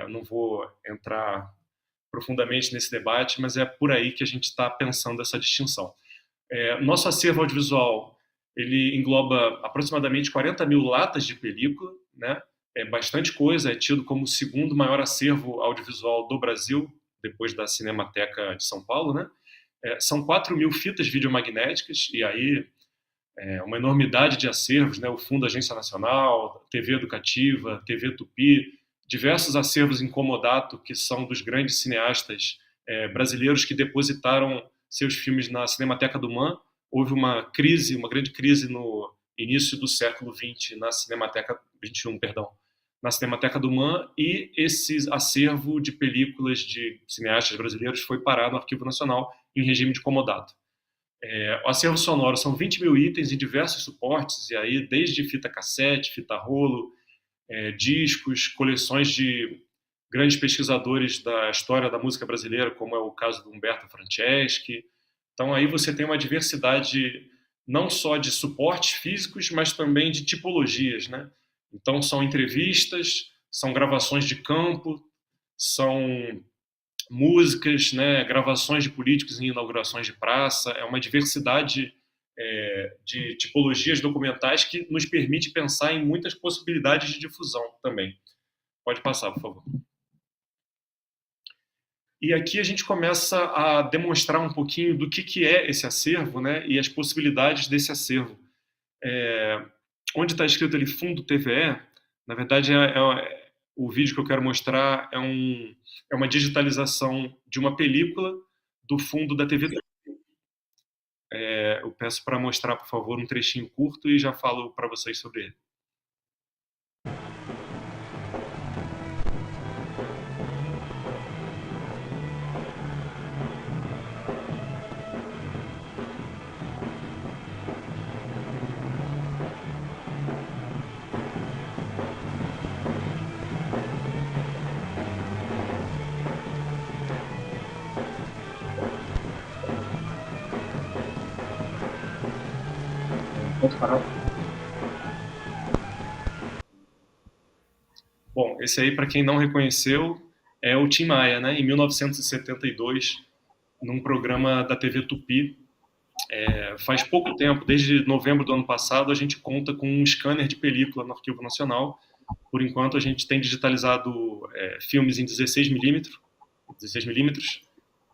Eu não vou entrar profundamente nesse debate, mas é por aí que a gente está pensando essa distinção. Nosso acervo audiovisual, ele engloba aproximadamente 40 mil latas de película, né? É bastante coisa, é tido como o segundo maior acervo audiovisual do Brasil, depois da Cinemateca de São Paulo, né? São 4 mil fitas videomagnéticas, e aí uma enormidade de acervos, né? O Fundo Agência Nacional, TV Educativa, TV Tupi, diversos acervos em comodato, que são dos grandes cineastas brasileiros que depositaram seus filmes na Cinemateca do MAN. Houve uma grande crise no início do século XX na Cinemateca XXI, perdão, na Cinemateca do MAN, e esse acervo de películas de cineastas brasileiros foi parar no Arquivo Nacional em regime de comodato. O acervo sonoro são 20 mil itens em diversos suportes, e aí desde fita cassete, fita rolo, discos, coleções de grandes pesquisadores da história da música brasileira, como é o caso do Humberto Franceschi. Então aí você tem uma diversidade não só de suportes físicos, mas também de tipologias, né? Então são entrevistas, são gravações de campo, são músicas, né, gravações de políticos em inaugurações de praça. É uma diversidade de tipologias documentais que nos permite pensar em muitas possibilidades de difusão também. Pode passar, por favor. E aqui a gente começa a demonstrar um pouquinho do que é esse acervo, né, e as possibilidades desse acervo. Onde está escrito ali Fundo TVE, na verdade o vídeo que eu quero mostrar é uma digitalização de uma película do fundo da TV. Eu peço para mostrar, por favor, um trechinho curto e já falo para vocês sobre ele. Pode parar. Bom, esse aí, para quem não reconheceu, é o Tim Maia, né? Em 1972, num programa da TV Tupi. Faz pouco tempo, desde novembro do ano passado, a gente conta com um scanner de película no Arquivo Nacional. Por enquanto, a gente tem digitalizado filmes em 16 milímetros,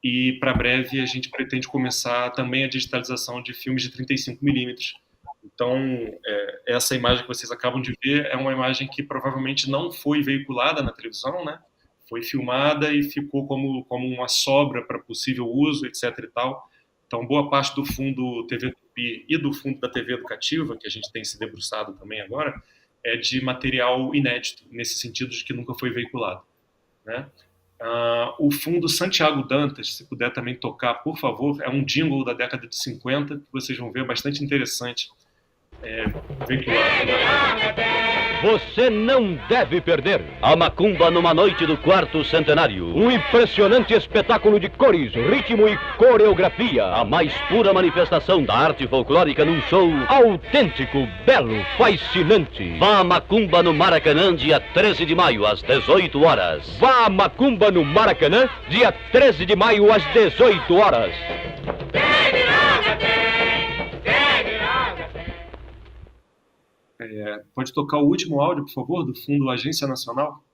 e para breve a gente pretende começar também a digitalização de filmes de 35 milímetros. Então, essa imagem que vocês acabam de ver é uma imagem que provavelmente não foi veiculada na televisão, né? Foi filmada e ficou como uma sobra para possível uso, etc. e tal. Então, boa parte do fundo TV Tupi e do fundo da TV Educativa, que a gente tem se debruçado também agora, é de material inédito, nesse sentido de que nunca foi veiculado, né? O fundo Santiago Dantas, se puder também tocar, por favor, é um jingle da década de 50, que vocês vão ver, bastante interessante, veiculado, né? Você não deve perder a Macumba numa noite do 4º centenário. Um impressionante espetáculo de cores, ritmo e coreografia. A mais pura manifestação da arte folclórica num show autêntico, belo, fascinante. Vá a Macumba no Maracanã, dia 13 de maio, às 18 horas. Vá a Macumba no Maracanã, dia 13 de maio, às 18 horas. Pode tocar o último áudio, por favor, do fundo Agência Nacional?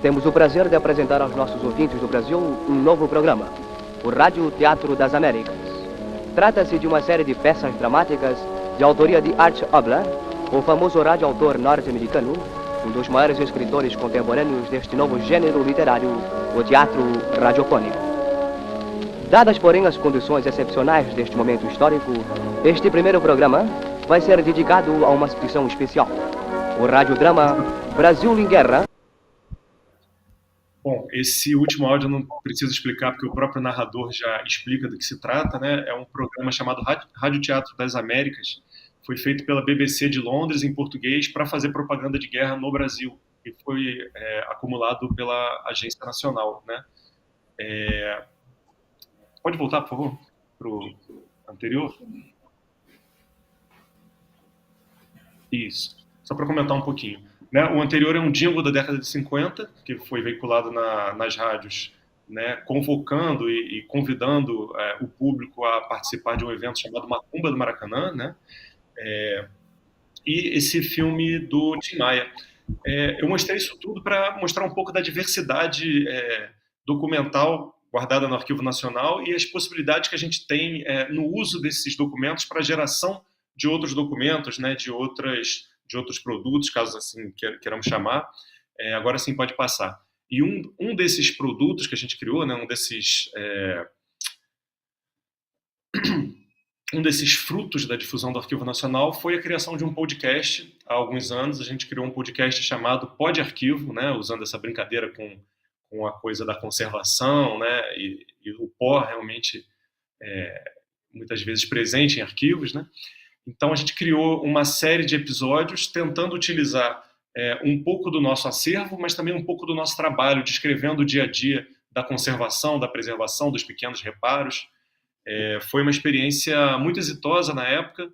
Temos o prazer de apresentar aos nossos ouvintes do Brasil um novo programa, o Rádio Teatro das Américas. Trata-se de uma série de peças dramáticas de autoria de Art Obler, o famoso radioautor norte-americano, um dos maiores escritores contemporâneos deste novo gênero literário, o teatro radiofônico. Dadas, porém, as condições excepcionais deste momento histórico, este primeiro programa vai ser dedicado a uma secção especial, o radiodrama Brasil em Guerra. Bom, esse último áudio eu não preciso explicar, porque o próprio narrador já explica do que se trata, né? É um programa chamado Rádio Teatro das Américas. Foi feito pela BBC de Londres, em português, para fazer propaganda de guerra no Brasil. E foi acumulado pela Agência Nacional, né? Pode voltar, por favor, para o anterior? Isso. Só para comentar um pouquinho. Né? O anterior é um jingle da década de 50, que foi veiculado nas rádios, né? Convocando e convidando o público a participar de um evento chamado Macumba do Maracanã, né? E esse filme do Tim Maia. Eu mostrei isso tudo para mostrar um pouco da diversidade documental guardada no Arquivo Nacional e as possibilidades que a gente tem no uso desses documentos para a geração de outros documentos, né? de outros produtos, caso assim queiramos chamar. Agora sim pode passar. E um desses produtos que a gente criou, né, um desses frutos da difusão do Arquivo Nacional foi a criação de um podcast. Há alguns anos a gente criou um podcast chamado Pod Arquivo, né, usando essa brincadeira com a coisa da conservação, né, e o pó realmente muitas vezes presente em arquivos, né. Então, a gente criou uma série de episódios tentando utilizar um pouco do nosso acervo, mas também um pouco do nosso trabalho, descrevendo o dia a dia da conservação, da preservação, dos pequenos reparos. Foi uma experiência muito exitosa na época.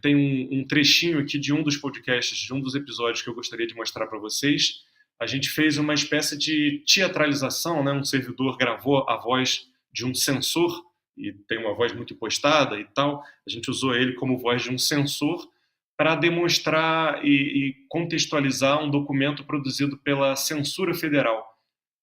Tem um trechinho aqui de um dos podcasts, de um dos episódios que eu gostaria de mostrar para vocês. A gente fez uma espécie de teatralização, né? Um servidor gravou a voz de um censor e tem uma voz muito impostada e tal. A gente usou ele como voz de um censor para demonstrar e contextualizar um documento produzido pela Censura Federal,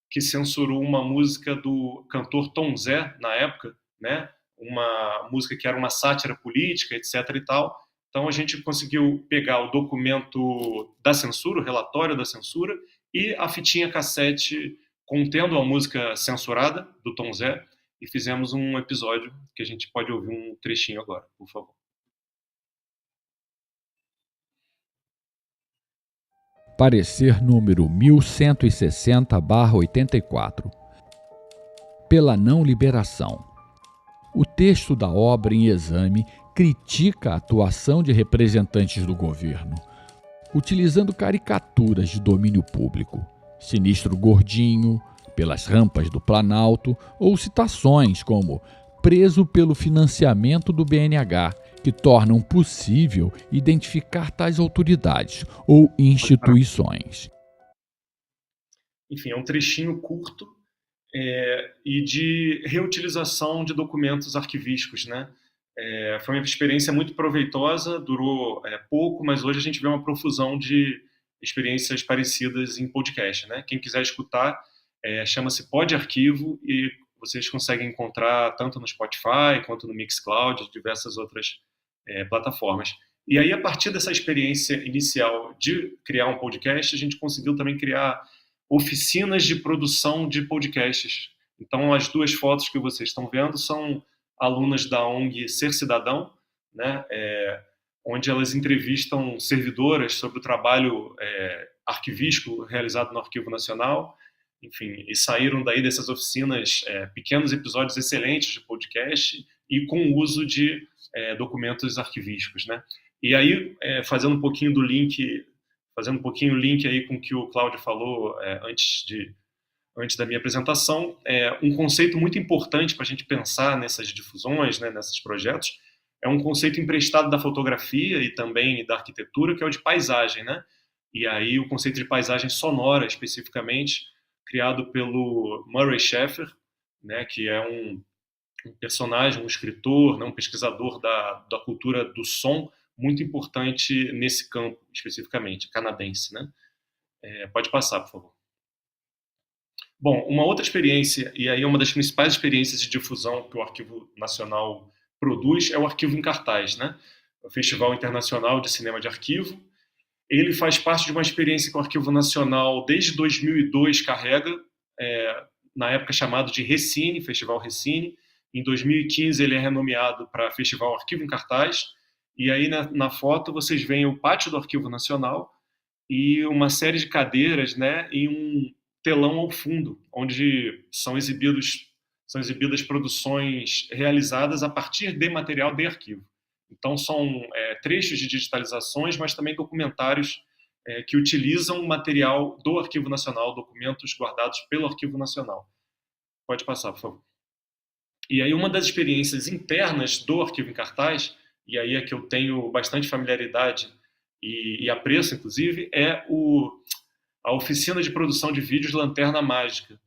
que censurou uma música do cantor Tom Zé, na época, né? Uma música que era uma sátira política, etc. e tal. Então a gente conseguiu pegar o documento da censura, o relatório da censura, e a fitinha cassete contendo a música censurada do Tom Zé, e fizemos um episódio que a gente pode ouvir um trechinho agora, por favor. Parecer número 1160/84. Pela não liberação. O texto da obra em exame critica a atuação de representantes do governo, utilizando caricaturas de domínio público, Sinistro Gordinho, pelas rampas do Planalto, ou citações como preso pelo financiamento do BNH, que tornam possível identificar tais autoridades ou instituições. Enfim, é um trechinho curto e de reutilização de documentos arquivísticos, né? Foi uma experiência muito proveitosa, durou pouco, mas hoje a gente vê uma profusão de experiências parecidas em podcast, né? Quem quiser escutar, chama-se Pod Arquivo, e vocês conseguem encontrar tanto no Spotify quanto no Mixcloud e diversas outras plataformas. E aí, a partir dessa experiência inicial de criar um podcast, a gente conseguiu também criar oficinas de produção de podcasts. Então, as duas fotos que vocês estão vendo são alunas da ONG Ser Cidadão, né, onde elas entrevistam servidoras sobre o trabalho arquivístico realizado no Arquivo Nacional. Enfim, e saíram daí dessas oficinas pequenos episódios excelentes de podcast e com o uso de documentos arquivísticos, né? E aí, fazendo um pouquinho o link aí com o que o Cláudio falou antes da minha apresentação, um conceito muito importante para a gente pensar nessas difusões, né, nesses projetos, é um conceito emprestado da fotografia e também da arquitetura, que é o de paisagem, né? E aí o conceito de paisagem sonora, especificamente, criado pelo Murray Schafer, né, que é um personagem, um escritor, né, um pesquisador da cultura do som, muito importante nesse campo, especificamente, canadense, né? Pode passar, por favor. Bom, uma outra experiência, e aí uma das principais experiências de difusão que o Arquivo Nacional produz, é o Arquivo em Cartaz, né? O Festival Internacional de Cinema de Arquivo. Ele faz parte de uma experiência que o Arquivo Nacional, desde 2002, carrega, na época chamado de Recine, Festival Recine. Em 2015, ele é renomeado para Festival Arquivo em Cartaz. E aí, na foto, vocês veem o pátio do Arquivo Nacional e uma série de cadeiras, né, e um telão ao fundo, onde são exibidas produções realizadas a partir de material de arquivo. Então, são trechos de digitalizações, mas também documentários que utilizam material do Arquivo Nacional, documentos guardados pelo Arquivo Nacional. Pode passar, por favor. E aí, uma das experiências internas do Arquivo em Cartaz, e aí é que eu tenho bastante familiaridade e apreço, inclusive, é a oficina de produção de vídeos Lanterna Mágica.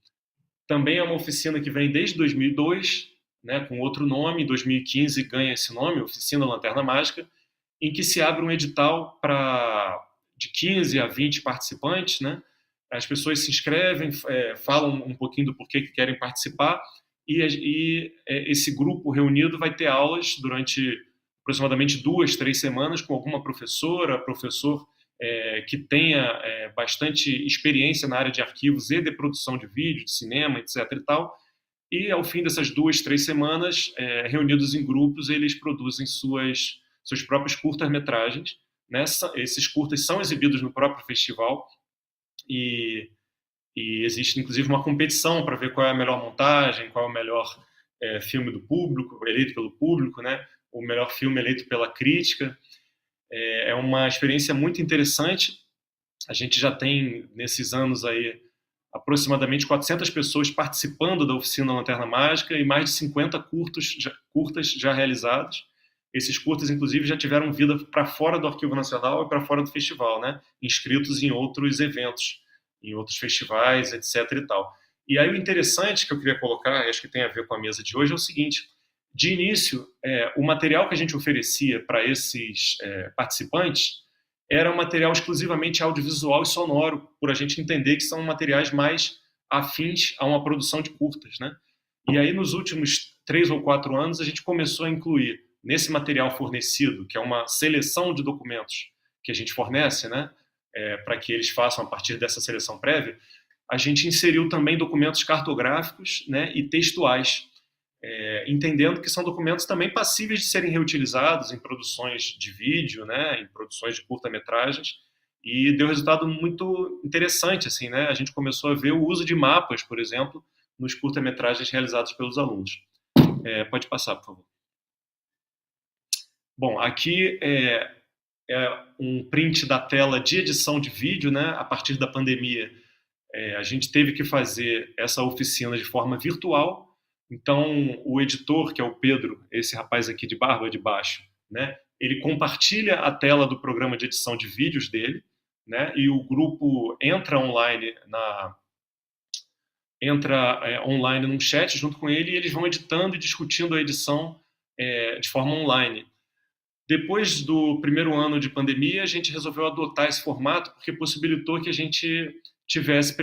Também é uma oficina que vem desde 2002, né, com outro nome. Em 2015 ganha esse nome, Oficina Lanterna Mágica, em que se abre um edital de 15 a 20 participantes, né? As pessoas se inscrevem, falam um pouquinho do porquê que querem participar, e esse grupo reunido vai ter aulas durante aproximadamente 2-3 semanas com alguma professor que tenha bastante experiência na área de arquivos e de produção de vídeo, de cinema, etc. e tal. E ao fim dessas 2-3 semanas, reunidos em grupos, eles produzem seus próprios curtas-metragens, né? Esses curtas são exibidos no próprio festival e existe inclusive uma competição para ver qual é a melhor montagem, qual é o melhor filme do público, eleito pelo público, né? O melhor filme eleito pela crítica. É uma experiência muito interessante. A gente já tem, nesses anos aí, aproximadamente 400 pessoas participando da oficina Lanterna Mágica e mais de 50 curtas já realizados. Esses curtas, inclusive, já tiveram vida para fora do Arquivo Nacional e para fora do festival, né? Inscritos em outros eventos, em outros festivais, etc. e tal. E aí o interessante que eu queria colocar, acho que tem a ver com a mesa de hoje, é o seguinte: De início, o material que a gente oferecia para esses participantes era um material exclusivamente audiovisual e sonoro, por a gente entender que são materiais mais afins a uma produção de curtas, né? E aí, nos últimos 3 ou 4 anos, a gente começou a incluir nesse material fornecido, que é uma seleção de documentos que a gente fornece, né, para que eles façam a partir dessa seleção prévia, a gente inseriu também documentos cartográficos, né, e textuais, entendendo que são documentos também passíveis de serem reutilizados em produções de vídeo, né, em produções de curta-metragens, e deu resultado muito interessante, assim, né? A gente começou a ver o uso de mapas, por exemplo, nos curta-metragens realizados pelos alunos. Pode passar, por favor. Bom, aqui é um print da tela de edição de vídeo, né? A partir da pandemia, a gente teve que fazer essa oficina de forma virtual. Então, o editor, que é o Pedro, esse rapaz aqui de barba de baixo, né? Ele compartilha a tela do programa de edição de vídeos dele, né? E o grupo entra online num chat junto com ele, e eles vão editando e discutindo a edição de forma online. Depois do primeiro ano de pandemia, a gente resolveu adotar esse formato porque possibilitou que a gente tivesse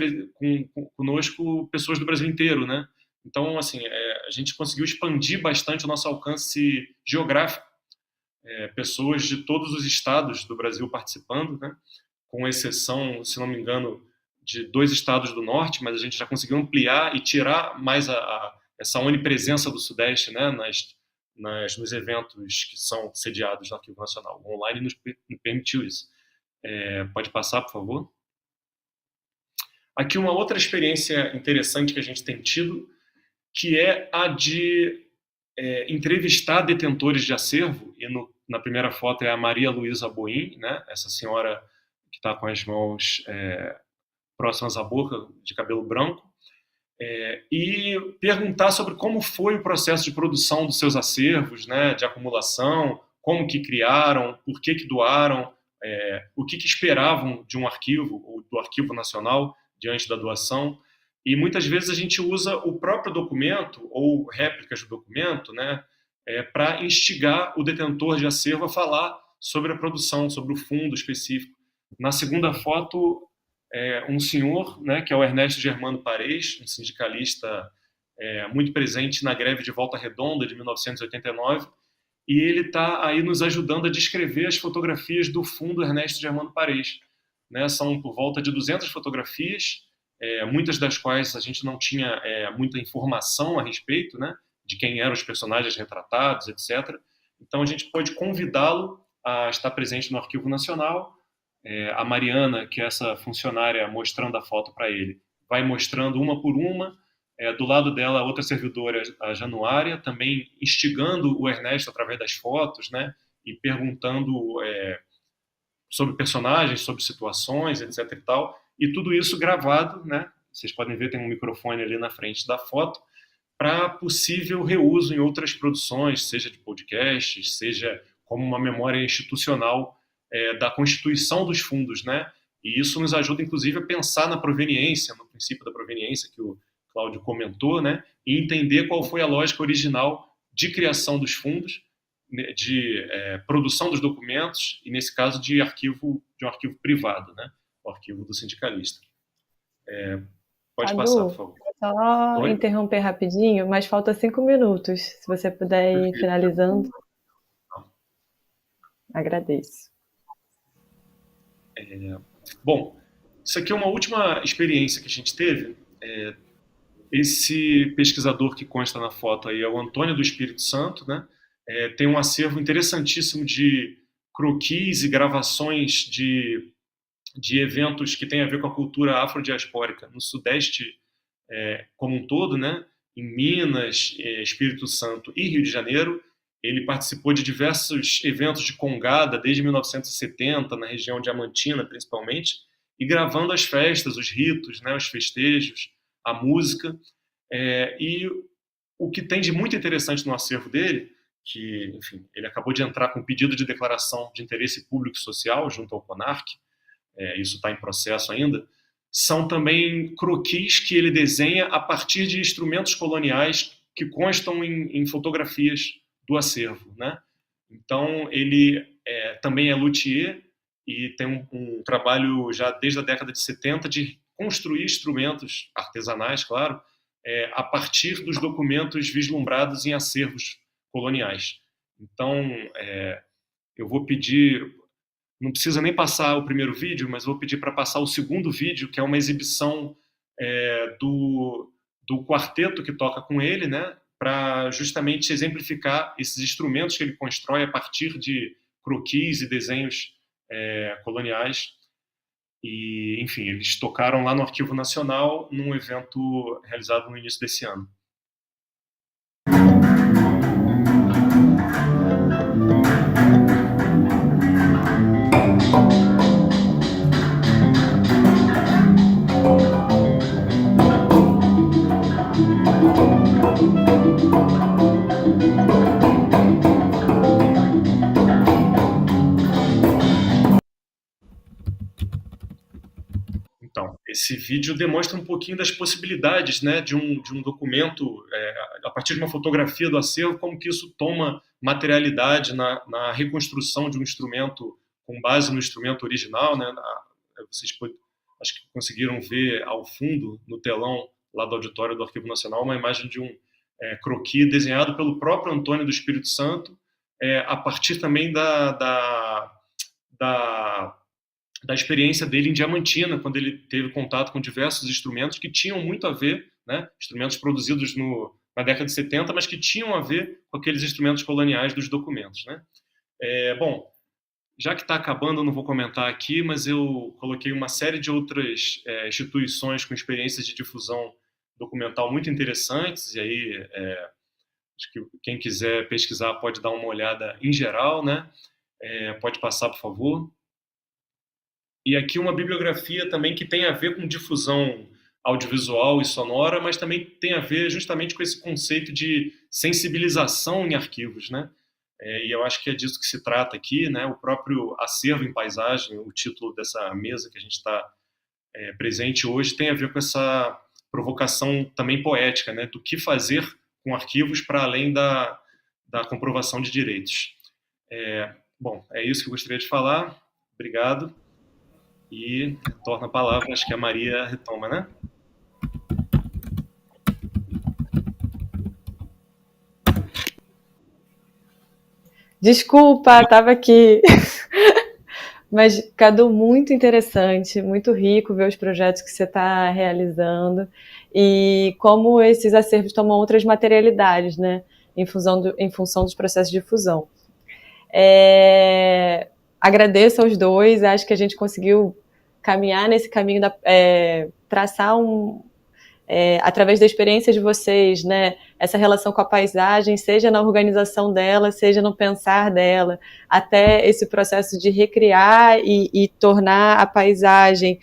conosco pessoas do Brasil inteiro, né? Então, assim, a gente conseguiu expandir bastante o nosso alcance geográfico. Pessoas de todos os estados do Brasil participando, né? Com exceção, se não me engano, de 2 estados do norte, mas a gente já conseguiu ampliar e tirar mais essa onipresença do Sudeste, né, nos eventos que são sediados no Arquivo Nacional. O online nos permitiu isso. Pode passar, por favor? Aqui uma outra experiência interessante que a gente tem tido, que é a de entrevistar detentores de acervo, e na primeira foto é a Maria Luísa Boim, né, essa senhora que está com as mãos próximas à boca, de cabelo branco, e perguntar sobre como foi o processo de produção dos seus acervos, né, de acumulação, como que criaram, por que doaram, o que esperavam de um arquivo, ou do Arquivo Nacional, diante da doação. E muitas vezes a gente usa o próprio documento, ou réplicas do documento, né, para instigar o detentor de acervo a falar sobre a produção, sobre o fundo específico. Na segunda foto, um senhor, né, que é o Ernesto Germano Pareis, um sindicalista muito presente na greve de Volta Redonda de 1989, e ele está aí nos ajudando a descrever as fotografias do fundo Ernesto Germano Pareis, né? São por volta de 200 fotografias, muitas das quais a gente não tinha muita informação a respeito, né, de quem eram os personagens retratados, etc. Então a gente pôde convidá-lo a estar presente no Arquivo Nacional. A Mariana, que é essa funcionária mostrando a foto para ele, vai mostrando uma por uma. Do lado dela, a outra servidora, a Januária, também instigando o Ernesto através das fotos, né, e perguntando sobre personagens, sobre situações, etc. e tal. E tudo isso gravado, né? Vocês podem ver, tem um microfone ali na frente da foto, para possível reuso em outras produções, seja de podcasts, seja como uma memória institucional da constituição dos fundos, né? E isso nos ajuda, inclusive, a pensar na proveniência, no princípio da proveniência que o Cláudio comentou, né? E entender qual foi a lógica original de criação dos fundos, de produção dos documentos, e, nesse caso, de um arquivo privado, né? O arquivo do sindicalista. Pode Adu, passar, por favor. Só Oi? interromper rapidinho, mas falta 5 minutos. Se você puder ir finalizando, agradeço. Bom, isso aqui é uma última experiência que a gente teve. Esse pesquisador que consta na foto aí é o Antônio do Espírito Santo, né? Tem um acervo interessantíssimo de croquis e gravações de eventos que têm a ver com a cultura afrodiaspórica no Sudeste como um todo, né? Em Minas, Espírito Santo e Rio de Janeiro. Ele participou de diversos eventos de congada desde 1970, na região diamantina, principalmente, e gravando as festas, os ritos, né, os festejos, a música. E o que tem de muito interessante no acervo dele, que, enfim, ele acabou de entrar com um pedido de declaração de interesse público e social junto ao CONARC, isso está em processo ainda, são também croquis que ele desenha a partir de instrumentos coloniais que constam em fotografias do acervo, né? Então, ele também é luthier e tem um trabalho já desde a década de 70 de construir instrumentos artesanais, claro, a partir dos documentos vislumbrados em acervos coloniais. Então, eu vou pedir, não precisa nem passar o primeiro vídeo, mas vou pedir para passar o segundo vídeo, que é uma exibição do quarteto que toca com ele, né, para justamente exemplificar esses instrumentos que ele constrói a partir de croquis e desenhos coloniais. E, enfim, eles tocaram lá no Arquivo Nacional num evento realizado no início desse ano. Então, esse vídeo demonstra um pouquinho das possibilidades, né, de um documento, a partir de uma fotografia do acervo, como que isso toma materialidade na reconstrução de um instrumento com base no instrumento original, né? Vocês acho que conseguiram ver ao fundo, no telão lá do auditório do Arquivo Nacional, uma imagem de um croquis desenhado pelo próprio Antônio do Espírito Santo, a partir também da experiência dele em Diamantina, quando ele teve contato com diversos instrumentos que tinham muito a ver, né, instrumentos produzidos na década de 70, mas que tinham a ver com aqueles instrumentos coloniais dos documentos, né? Bom, já que está acabando, eu não vou comentar aqui, mas eu coloquei uma série de outras instituições com experiências de difusão documental muito interessantes, e aí acho que quem quiser pesquisar pode dar uma olhada em geral, né? Pode passar, por favor. E aqui uma bibliografia também que tem a ver com difusão audiovisual e sonora, mas também tem a ver justamente com esse conceito de sensibilização em arquivos, né? E eu acho que é disso que se trata aqui, né? O próprio Acervo em Paisagem, o título dessa mesa que a gente está presente hoje, tem a ver com essa provocação também poética, né? Do que fazer com arquivos para além da comprovação de direitos. Bom, é isso que eu gostaria de falar. Obrigado. E retorno a palavra, acho que a Maria retoma, né? Desculpa, estava aqui. Mas, Cadu, muito interessante, muito rico ver os projetos que você está realizando e como esses acervos tomam outras materialidades, né? Em função dos processos de fusão. Agradeço aos dois, acho que a gente conseguiu caminhar nesse caminho, traçar através da experiência de vocês, né, essa relação com a paisagem, seja na organização dela, seja no pensar dela, até esse processo de recriar e tornar a paisagem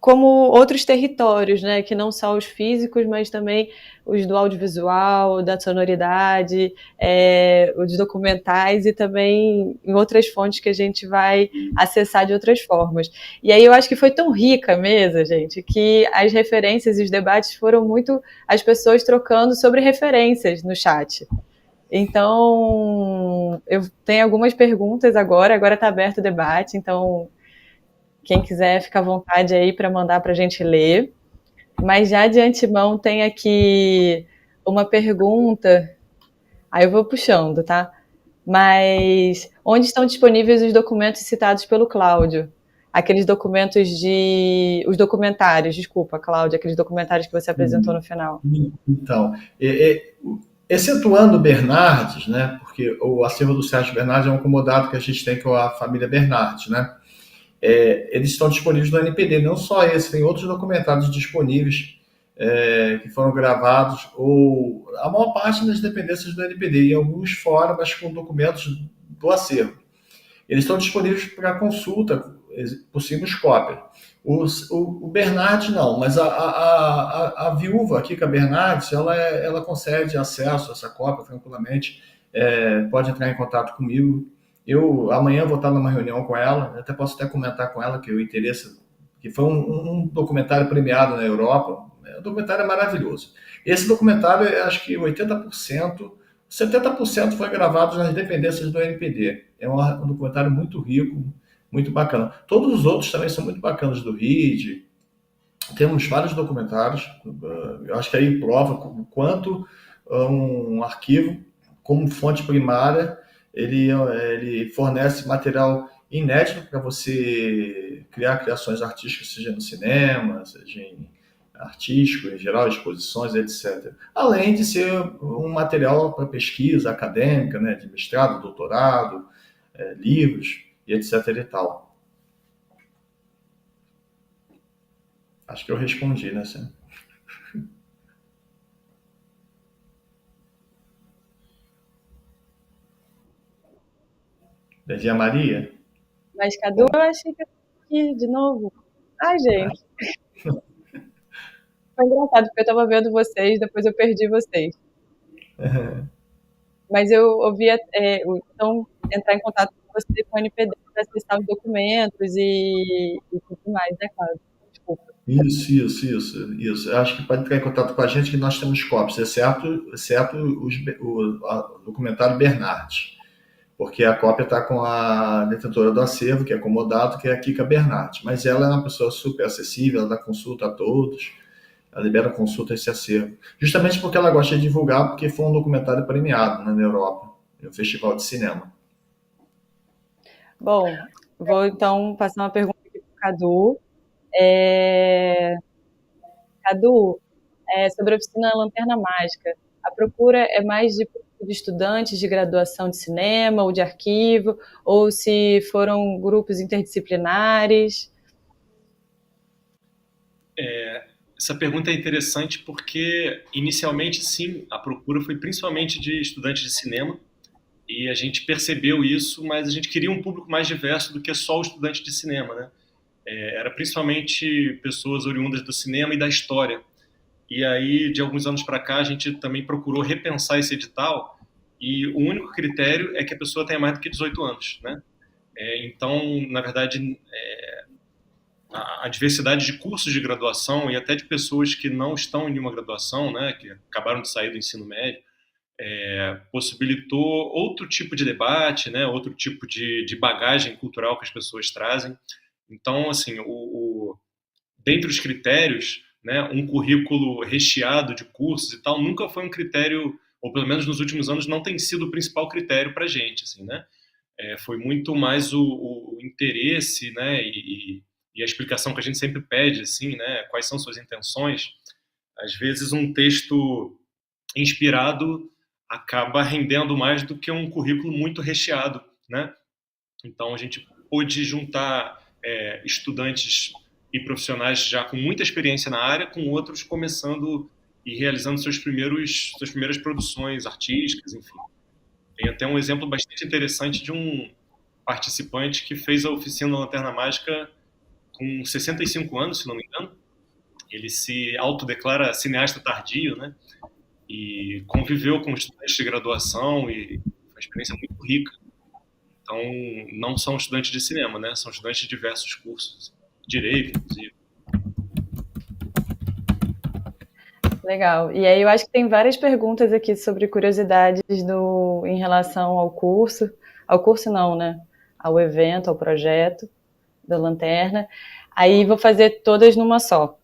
como outros territórios, né, que não só os físicos, mas também os do audiovisual, da sonoridade, os documentais e também em outras fontes que a gente vai acessar de outras formas. E aí eu acho que foi tão rica a mesa, gente, que as referências e os debates foram muito as pessoas trocando sobre referências no chat. Então, eu tenho algumas perguntas agora está aberto o debate, então quem quiser fica à vontade aí para mandar para a gente ler. Mas já de antemão tem aqui uma pergunta, aí eu vou puxando, tá? Mas onde estão disponíveis os documentos citados pelo Cláudio? Aqueles documentos os documentários, desculpa, Cláudio, aqueles documentários que você apresentou no final. Então, excetuando Bernardes, né? Porque o acervo do Sérgio Bernardes é um comodato que a gente tem com a família Bernardes, né? Eles estão disponíveis no NPD, não só esse, tem outros documentários disponíveis que foram gravados, ou a maior parte das dependências do NPD, e alguns fora, mas com documentos do acervo. Eles estão disponíveis para consulta, possíveis cópias. O Bernardes não, mas a viúva, a Kika Bernardes, ela concede acesso a essa cópia tranquilamente, pode entrar em contato comigo. Eu amanhã vou estar numa reunião com ela, posso comentar com ela que o interesse, que foi um documentário premiado na Europa, O documentário é maravilhoso. Esse documentário, eu acho que 80%, 70% foi gravado nas dependências do NPD. É um documentário muito rico, muito bacana. Todos os outros também são muito bacanas do RID. Temos vários documentários. Eu acho que aí prova o quanto um arquivo, como fonte primária, ele fornece material inédito para você criar criações artísticas, seja no cinema, seja em artístico, em geral, exposições, etc. Além de ser um material para pesquisa acadêmica, né, de mestrado, doutorado, livros e etc. e tal. Acho que eu respondi, né, Sam? Beijinha Maria? Mas, Cadu, eu achei que eu tô aqui de novo. Ai, gente. Foi engraçado, porque eu tava vendo vocês, depois eu perdi vocês. Mas eu ouvia, então, entrar em contato com você com o NPD para acessar os documentos e tudo mais, né, Cláudio? Desculpa. Isso. Eu acho que pode entrar em contato com a gente que nós temos cópias, exceto o documentário Bernardi, porque a cópia está com a detentora do acervo, que é acomodado, que é a Kika Bernardi. Mas ela é uma pessoa super acessível, ela dá consulta a todos, ela libera consulta a esse acervo. Justamente porque ela gosta de divulgar, porque foi um documentário premiado, né, na Europa, no Festival de Cinema. Bom, vou então passar uma pergunta aqui para o Cadu. Cadu, sobre a oficina Lanterna Mágica, a procura é mais de estudantes de graduação de cinema ou de arquivo, ou se foram grupos interdisciplinares? Essa pergunta é interessante porque, inicialmente, sim, a procura foi principalmente de estudantes de cinema, e a gente percebeu isso, mas a gente queria um público mais diverso do que só o estudante de cinema, né? Era principalmente pessoas oriundas do cinema e da história. E aí, de alguns anos para cá, a gente também procurou repensar esse edital, e o único critério é que a pessoa tenha mais do que 18 anos, né? Então, na verdade, a diversidade de cursos de graduação e até de pessoas que não estão em nenhuma graduação, né, que acabaram de sair do ensino médio, possibilitou outro tipo de debate, né, outro tipo de bagagem cultural que as pessoas trazem. Então, assim, dentre os critérios, né, um currículo recheado de cursos e tal nunca foi um critério, ou pelo menos nos últimos anos não tem sido o principal critério para a gente, assim, né? Foi muito mais o interesse, né, e a explicação que a gente sempre pede, assim, né, quais são suas intenções. Às vezes um texto inspirado acaba rendendo mais do que um currículo muito recheado, né? Então a gente pôde juntar estudantes e profissionais já com muita experiência na área, com outros começando e realizando suas primeiras produções artísticas, enfim. Tem até um exemplo bastante interessante de um participante que fez a oficina Lanterna Mágica com 65 anos, se não me engano. Ele se autodeclara cineasta tardio, né? E conviveu com estudantes de graduação e foi uma experiência muito rica. Então, não são estudantes de cinema, né? São estudantes de diversos cursos, direito, inclusive. Legal. E aí eu acho que tem várias perguntas aqui sobre curiosidades em relação ao curso. Ao curso não, né? Ao evento, ao projeto da Lanterna. Aí vou fazer todas numa só.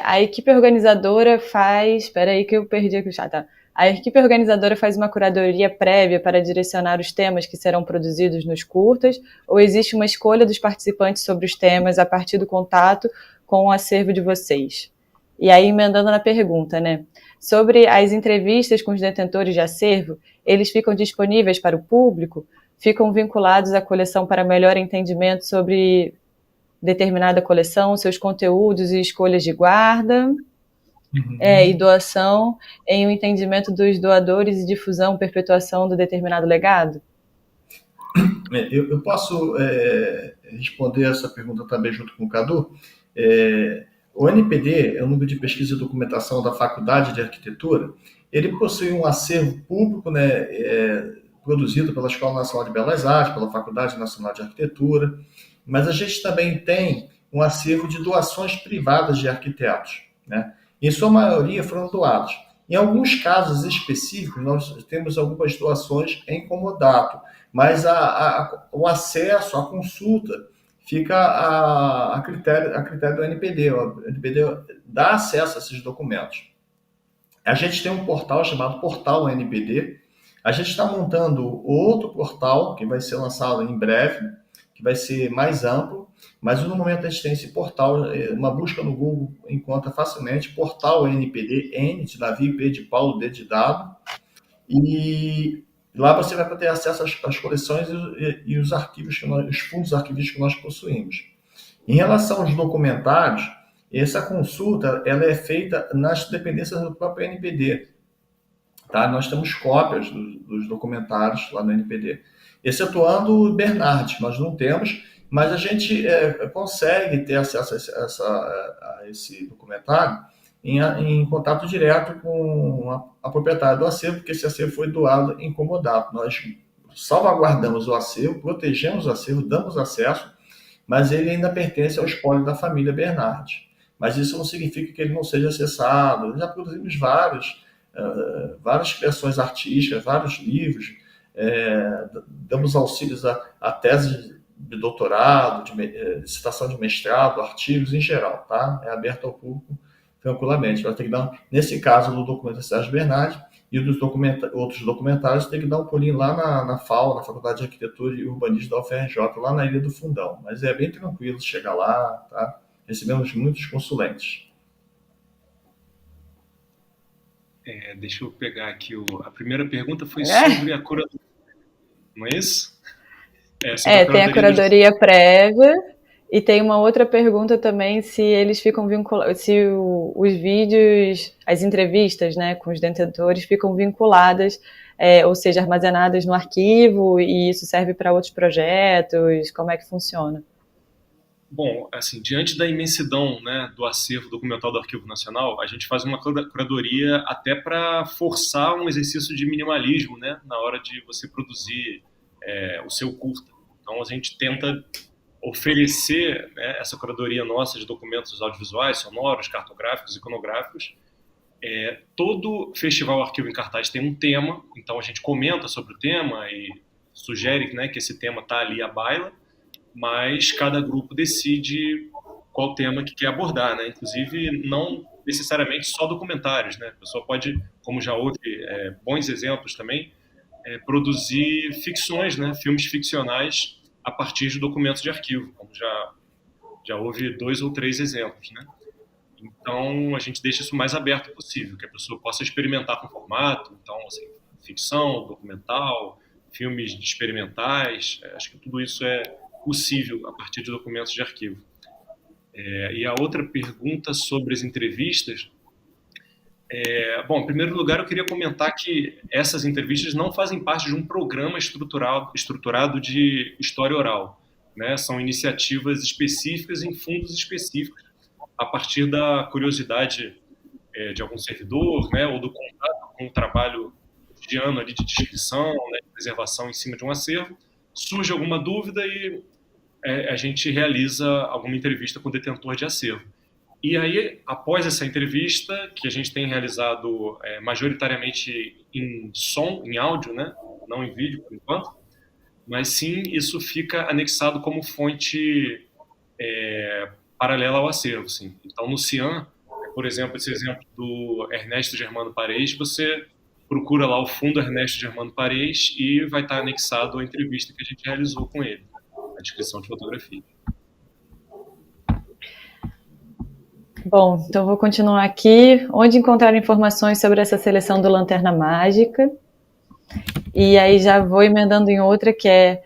A equipe organizadora faz... Espera aí que eu perdi aqui o chat, tá? A equipe organizadora faz uma curadoria prévia para direcionar os temas que serão produzidos nos curtas, ou existe uma escolha dos participantes sobre os temas a partir do contato com o acervo de vocês? E aí, emendando na pergunta, né? Sobre as entrevistas com os detentores de acervo, eles ficam disponíveis para o público? Ficam vinculados à coleção para melhor entendimento sobre determinada coleção, seus conteúdos e escolhas de guarda? E doação em um entendimento dos doadores e difusão, perpetuação do determinado legado? Eu posso responder essa pergunta também junto com o Cadu. O NPD é o Núcleo de Pesquisa e Documentação da Faculdade de Arquitetura. Ele possui um acervo público, né, produzido pela Escola Nacional de Belas Artes, pela Faculdade Nacional de Arquitetura, mas a gente também tem um acervo de doações privadas de arquitetos, né? Em sua maioria foram doados. Em alguns casos específicos, nós temos algumas doações em comodato, mas o acesso, a consulta, fica a critério do NPD. O NPD dá acesso a esses documentos. A gente tem um portal chamado Portal NPD. A gente está montando outro portal que vai ser lançado em breve, que vai ser mais amplo, mas no momento a gente tem esse portal, uma busca no Google encontra facilmente, Portal NPD, N de navio, P de Paulo, D de dado, e lá você vai ter acesso às coleções e os arquivos, os fundos arquivísticos que nós possuímos. Em relação aos documentários, essa consulta ela é feita nas dependências do próprio NPD. Tá? Nós temos cópias dos documentários lá no NPD. Excetuando o Bernard, nós não temos, mas a gente consegue ter acesso a esse documentário em contato direto com a proprietária do acervo, porque esse acervo foi doado em comodato. Nós salvaguardamos o acervo, protegemos o acervo, damos acesso, mas ele ainda pertence ao espólio da família Bernard. Mas isso não significa que ele não seja acessado. Já produzimos várias criações artísticas, vários livros, damos auxílios a tese de doutorado, de dissertação de mestrado, artigos em geral, tá? É aberto ao público tranquilamente. Vai ter que dar, nesse caso do documento de Sérgio Bernard e dos outros documentários, tem que dar um pulinho lá na FAO, na Faculdade de Arquitetura e Urbanismo da UFRJ, lá na Ilha do Fundão. Mas é bem tranquilo chegar lá, tá? Recebemos muitos consulentes. Deixa eu pegar aqui. A primeira pergunta foi sobre a curadoria. Não é isso? Tem a curadoria prévia e tem uma outra pergunta também se eles ficam vinculados, se os vídeos, as entrevistas, né, com os detentores ficam vinculadas, ou seja, armazenadas no arquivo e isso serve para outros projetos, como é que funciona? Bom, assim, diante da imensidão, né, do acervo documental do Arquivo Nacional, a gente faz uma curadoria até para forçar um exercício de minimalismo, né, na hora de você produzir o seu curta. Então, a gente tenta oferecer, né, essa curadoria nossa de documentos audiovisuais, sonoros, cartográficos, iconográficos. Todo festival Arquivo em Cartaz tem um tema, então a gente comenta sobre o tema e sugere, né, que esse tema está ali à baila, mas cada grupo decide qual tema que quer abordar, né? Inclusive, não necessariamente só documentários, né? A pessoa pode, como já houve bons exemplos também, produzir ficções, né? Filmes ficcionais a partir de documentos de arquivo, como já houve 2 ou 3 exemplos, né? Então, a gente deixa isso o mais aberto possível, que a pessoa possa experimentar com o formato, então, assim, ficção, documental, filmes experimentais, acho que tudo isso é possível a partir de documentos de arquivo. E a outra pergunta sobre as entrevistas, bom, em primeiro lugar eu queria comentar que essas entrevistas não fazem parte de um programa estruturado de história oral, né? São iniciativas específicas em fundos específicos, a partir da curiosidade de algum servidor, né? Ou do contato com o trabalho cotidiano ali de descrição, né? De preservação em cima de um acervo, surge alguma dúvida e a gente realiza alguma entrevista com o detentor de acervo. E aí, após essa entrevista, que a gente tem realizado majoritariamente em som, em áudio, né? Não em vídeo, por enquanto, mas sim, isso fica anexado como fonte paralela ao acervo. Sim. Então, no CIAN, por exemplo, esse exemplo do Ernesto Germano Paredes, você procura lá o fundo Ernesto Germano Paredes e vai estar anexado a entrevista que a gente realizou com ele, a descrição de fotografia. Bom, então vou continuar aqui. Onde encontrar informações sobre essa seleção do Lanterna Mágica? E aí já vou emendando em outra, que é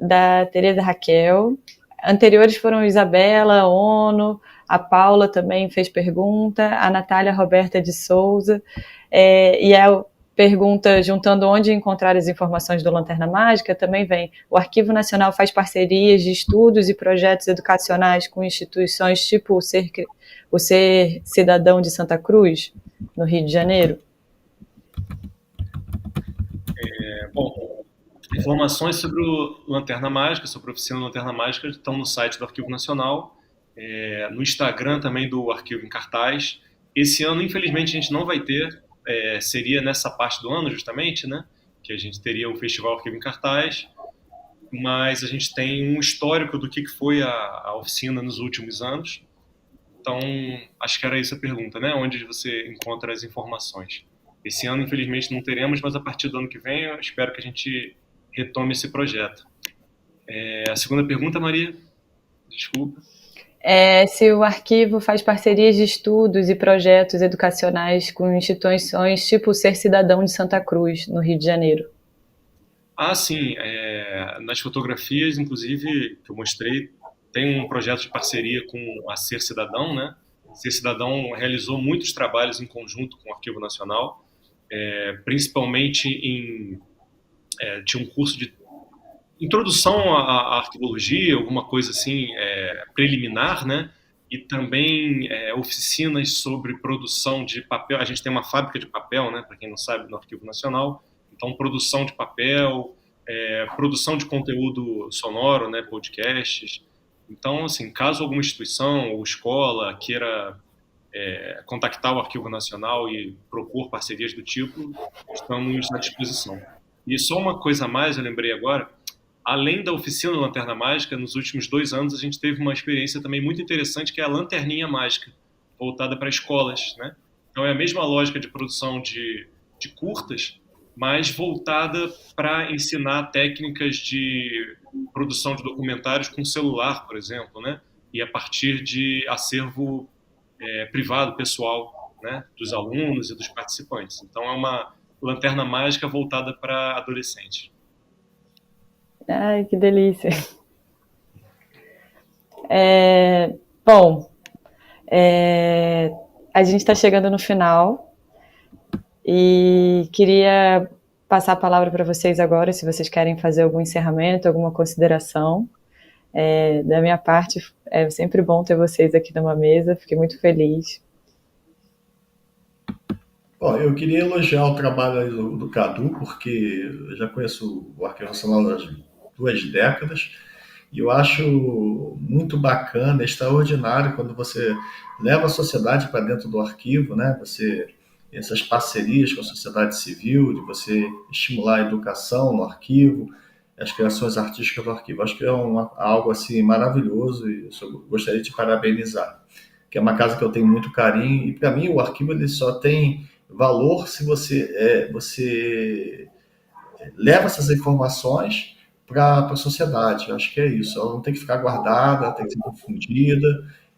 da Tereza Raquel. Anteriores foram Isabela, Ono, a Paula também fez pergunta, a Natália Roberta de Souza, e a pergunta, juntando onde encontrar as informações do Lanterna Mágica, também vem: o Arquivo Nacional faz parcerias de estudos e projetos educacionais com instituições tipo o Ser Cidadão de Santa Cruz, no Rio de Janeiro? Bom, informações sobre o Lanterna Mágica, sobre a oficina Lanterna Mágica, estão no site do Arquivo Nacional, no Instagram também do Arquivo em Cartaz. Esse ano, infelizmente, a gente não vai ter, seria nessa parte do ano, justamente, né? Que a gente teria o Festival Arquivo em Cartaz, mas a gente tem um histórico do que foi a oficina nos últimos anos. Então, acho que era essa a pergunta, né? Onde você encontra as informações. Esse ano, infelizmente, não teremos, mas a partir do ano que vem, eu espero que a gente retome esse projeto. A segunda pergunta, Maria? Desculpa. Se o arquivo faz parcerias de estudos e projetos educacionais com instituições tipo o Ser Cidadão de Santa Cruz, no Rio de Janeiro. Sim. Nas fotografias, inclusive, que eu mostrei, tem um projeto de parceria com a Ser Cidadão, né? Ser Cidadão realizou muitos trabalhos em conjunto com o Arquivo Nacional, principalmente tinha um curso de introdução à arquivologia, alguma coisa assim, preliminar, né? E também oficinas sobre produção de papel. A gente tem uma fábrica de papel, né? Para quem não sabe, no Arquivo Nacional. Então, produção de papel, produção de conteúdo sonoro, né? Podcasts. Então, assim, caso alguma instituição ou escola queira contactar o Arquivo Nacional e propor parcerias do tipo, estamos à disposição. E só uma coisa a mais, eu lembrei agora, além da oficina Lanterna Mágica, nos últimos 2 anos a gente teve uma experiência também muito interessante, que é a Lanterninha Mágica, voltada para escolas, né? Então é a mesma lógica de produção de curtas, mas voltada para ensinar técnicas de produção de documentários com celular, por exemplo, né? E a partir de acervo privado, pessoal, né? Dos alunos e dos participantes. Então é uma Lanterna Mágica voltada para adolescentes. Ai, que delícia. Bom, a gente está chegando no final e queria passar a palavra para vocês agora, se vocês querem fazer algum encerramento, alguma consideração. Da minha parte, é sempre bom ter vocês aqui numa mesa, fiquei muito feliz. Bom, eu queria elogiar o trabalho do Cadu, porque eu já conheço o Arquivo Nacional há 2 décadas, e eu acho muito bacana, extraordinário, quando você leva a sociedade para dentro do arquivo, né? Essas parcerias com a sociedade civil, de você estimular a educação no arquivo, as criações artísticas do arquivo. Acho que é algo assim maravilhoso e eu gostaria de parabenizar, que é uma casa que eu tenho muito carinho, e para mim o arquivo ele só tem valor se você leva essas informações para a sociedade. Eu acho que é isso. Ela não tem que ficar guardada, tem que ser difundida,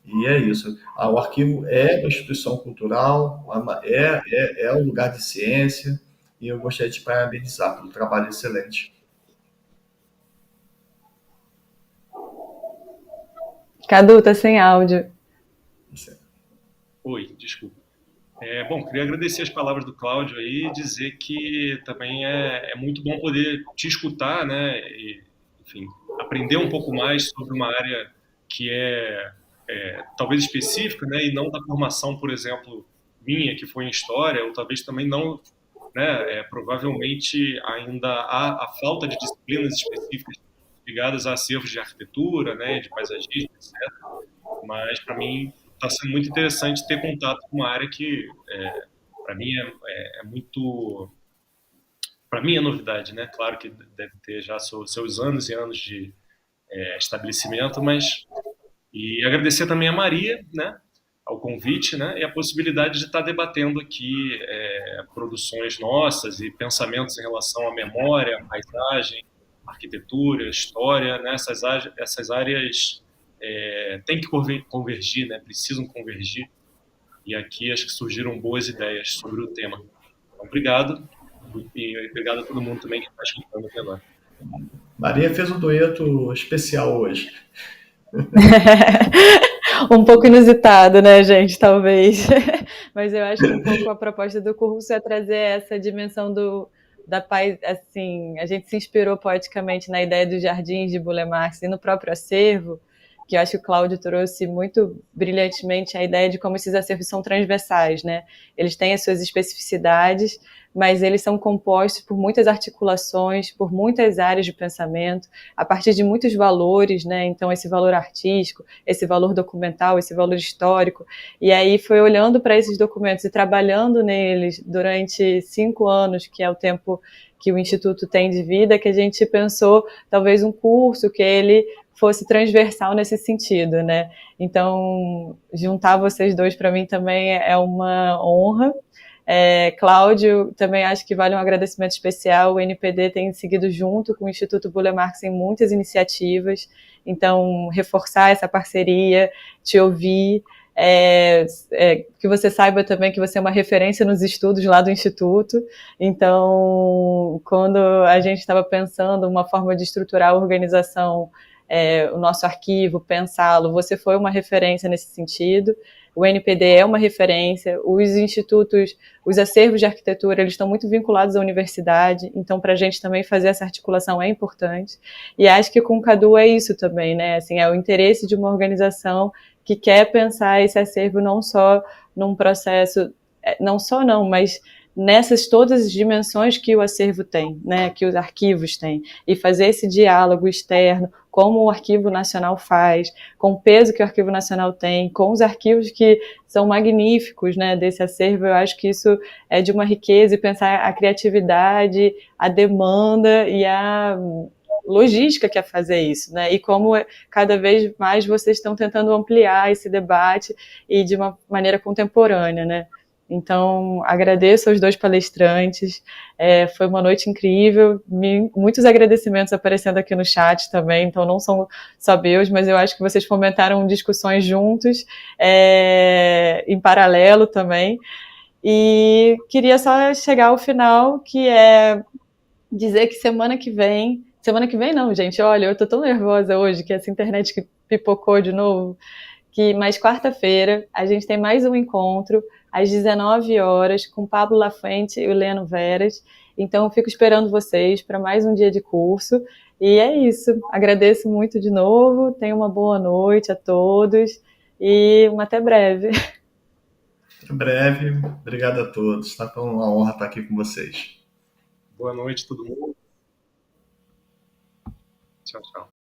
e é isso. O arquivo é uma instituição cultural, é um lugar de ciência, e eu gostaria de parabenizar pelo trabalho excelente. Cadu, tá sem áudio. Oi, desculpa. Bom, queria agradecer as palavras do Cláudio aí e dizer que também é muito bom poder te escutar, né? E, enfim, aprender um pouco mais sobre uma área que talvez específica, né? E não da formação, por exemplo, minha, que foi em História, ou talvez também não, né? Provavelmente ainda há a falta de disciplinas específicas ligadas a acervos de arquitetura, né? De paisagismo, etc. Mas, para mim, está sendo muito interessante ter contato com uma área que, para mim, é muito... Para mim é novidade, né? Claro que deve ter já seus anos e anos de estabelecimento, mas... E agradecer também a Maria, né? Ao convite, né? E a possibilidade de estar debatendo aqui produções nossas e pensamentos em relação à memória, à paisagem, arquitetura, história, né? Essas áreas... tem que convergir, né? Precisam convergir. E aqui acho que surgiram boas ideias sobre o tema. Então, obrigado. E obrigado a todo mundo também que está escutando até agora. Maria fez um dueto especial hoje. Um pouco inusitado, né, gente? Talvez. Mas eu acho que um pouco a proposta do curso é trazer essa dimensão da paz, assim, a gente se inspirou poeticamente na ideia dos jardins de Burle Marx e no próprio acervo, que eu acho que o Cláudio trouxe muito brilhantemente a ideia de como esses acervos são transversais, né? Eles têm as suas especificidades, mas eles são compostos por muitas articulações, por muitas áreas de pensamento, a partir de muitos valores, né? Então, esse valor artístico, esse valor documental, esse valor histórico. E aí foi olhando para esses documentos e trabalhando neles durante 5 anos, que é o tempo que o Instituto tem de vida, que a gente pensou talvez um curso que ele fosse transversal nesse sentido, né? Então, juntar vocês dois para mim também é uma honra. Cláudio, também acho que vale um agradecimento especial. O NPD tem seguido junto com o Instituto Burle Marx em muitas iniciativas, então reforçar essa parceria, te ouvir, que você saiba também que você é uma referência nos estudos lá do Instituto. Então, quando a gente estava pensando uma forma de estruturar a organização, o nosso arquivo, pensá-lo, você foi uma referência nesse sentido. O NPD é uma referência, os institutos, os acervos de arquitetura, eles estão muito vinculados à universidade, então para a gente também fazer essa articulação é importante. E acho que com o Cadu é isso também, né? Assim, é o interesse de uma organização que quer pensar esse acervo não só num processo, mas nessas todas as dimensões que o acervo tem, né, que os arquivos têm, e fazer esse diálogo externo, como o Arquivo Nacional faz, com o peso que o Arquivo Nacional tem, com os arquivos que são magníficos, né, desse acervo. Eu acho que isso é de uma riqueza, e pensar a criatividade, a demanda e a logística que é fazer isso, né? E como cada vez mais vocês estão tentando ampliar esse debate e de uma maneira contemporânea, né? Então, agradeço aos dois palestrantes, foi uma noite incrível, muitos agradecimentos aparecendo aqui no chat também, então não são só meus, mas eu acho que vocês fomentaram discussões juntos, em paralelo também, e queria só chegar ao final, que é dizer que semana que vem não, gente, olha, eu tô tão nervosa hoje, que essa internet que pipocou de novo, mas quarta-feira a gente tem mais um encontro, às 19 horas, com Pablo Lafuente e o Leno Veras. Então, eu fico esperando vocês para mais um dia de curso. E é isso. Agradeço muito de novo. Tenham uma boa noite a todos. E até breve. Até breve. Obrigado a todos. Foi uma honra estar aqui com vocês. Boa noite, todo mundo. Tchau, tchau.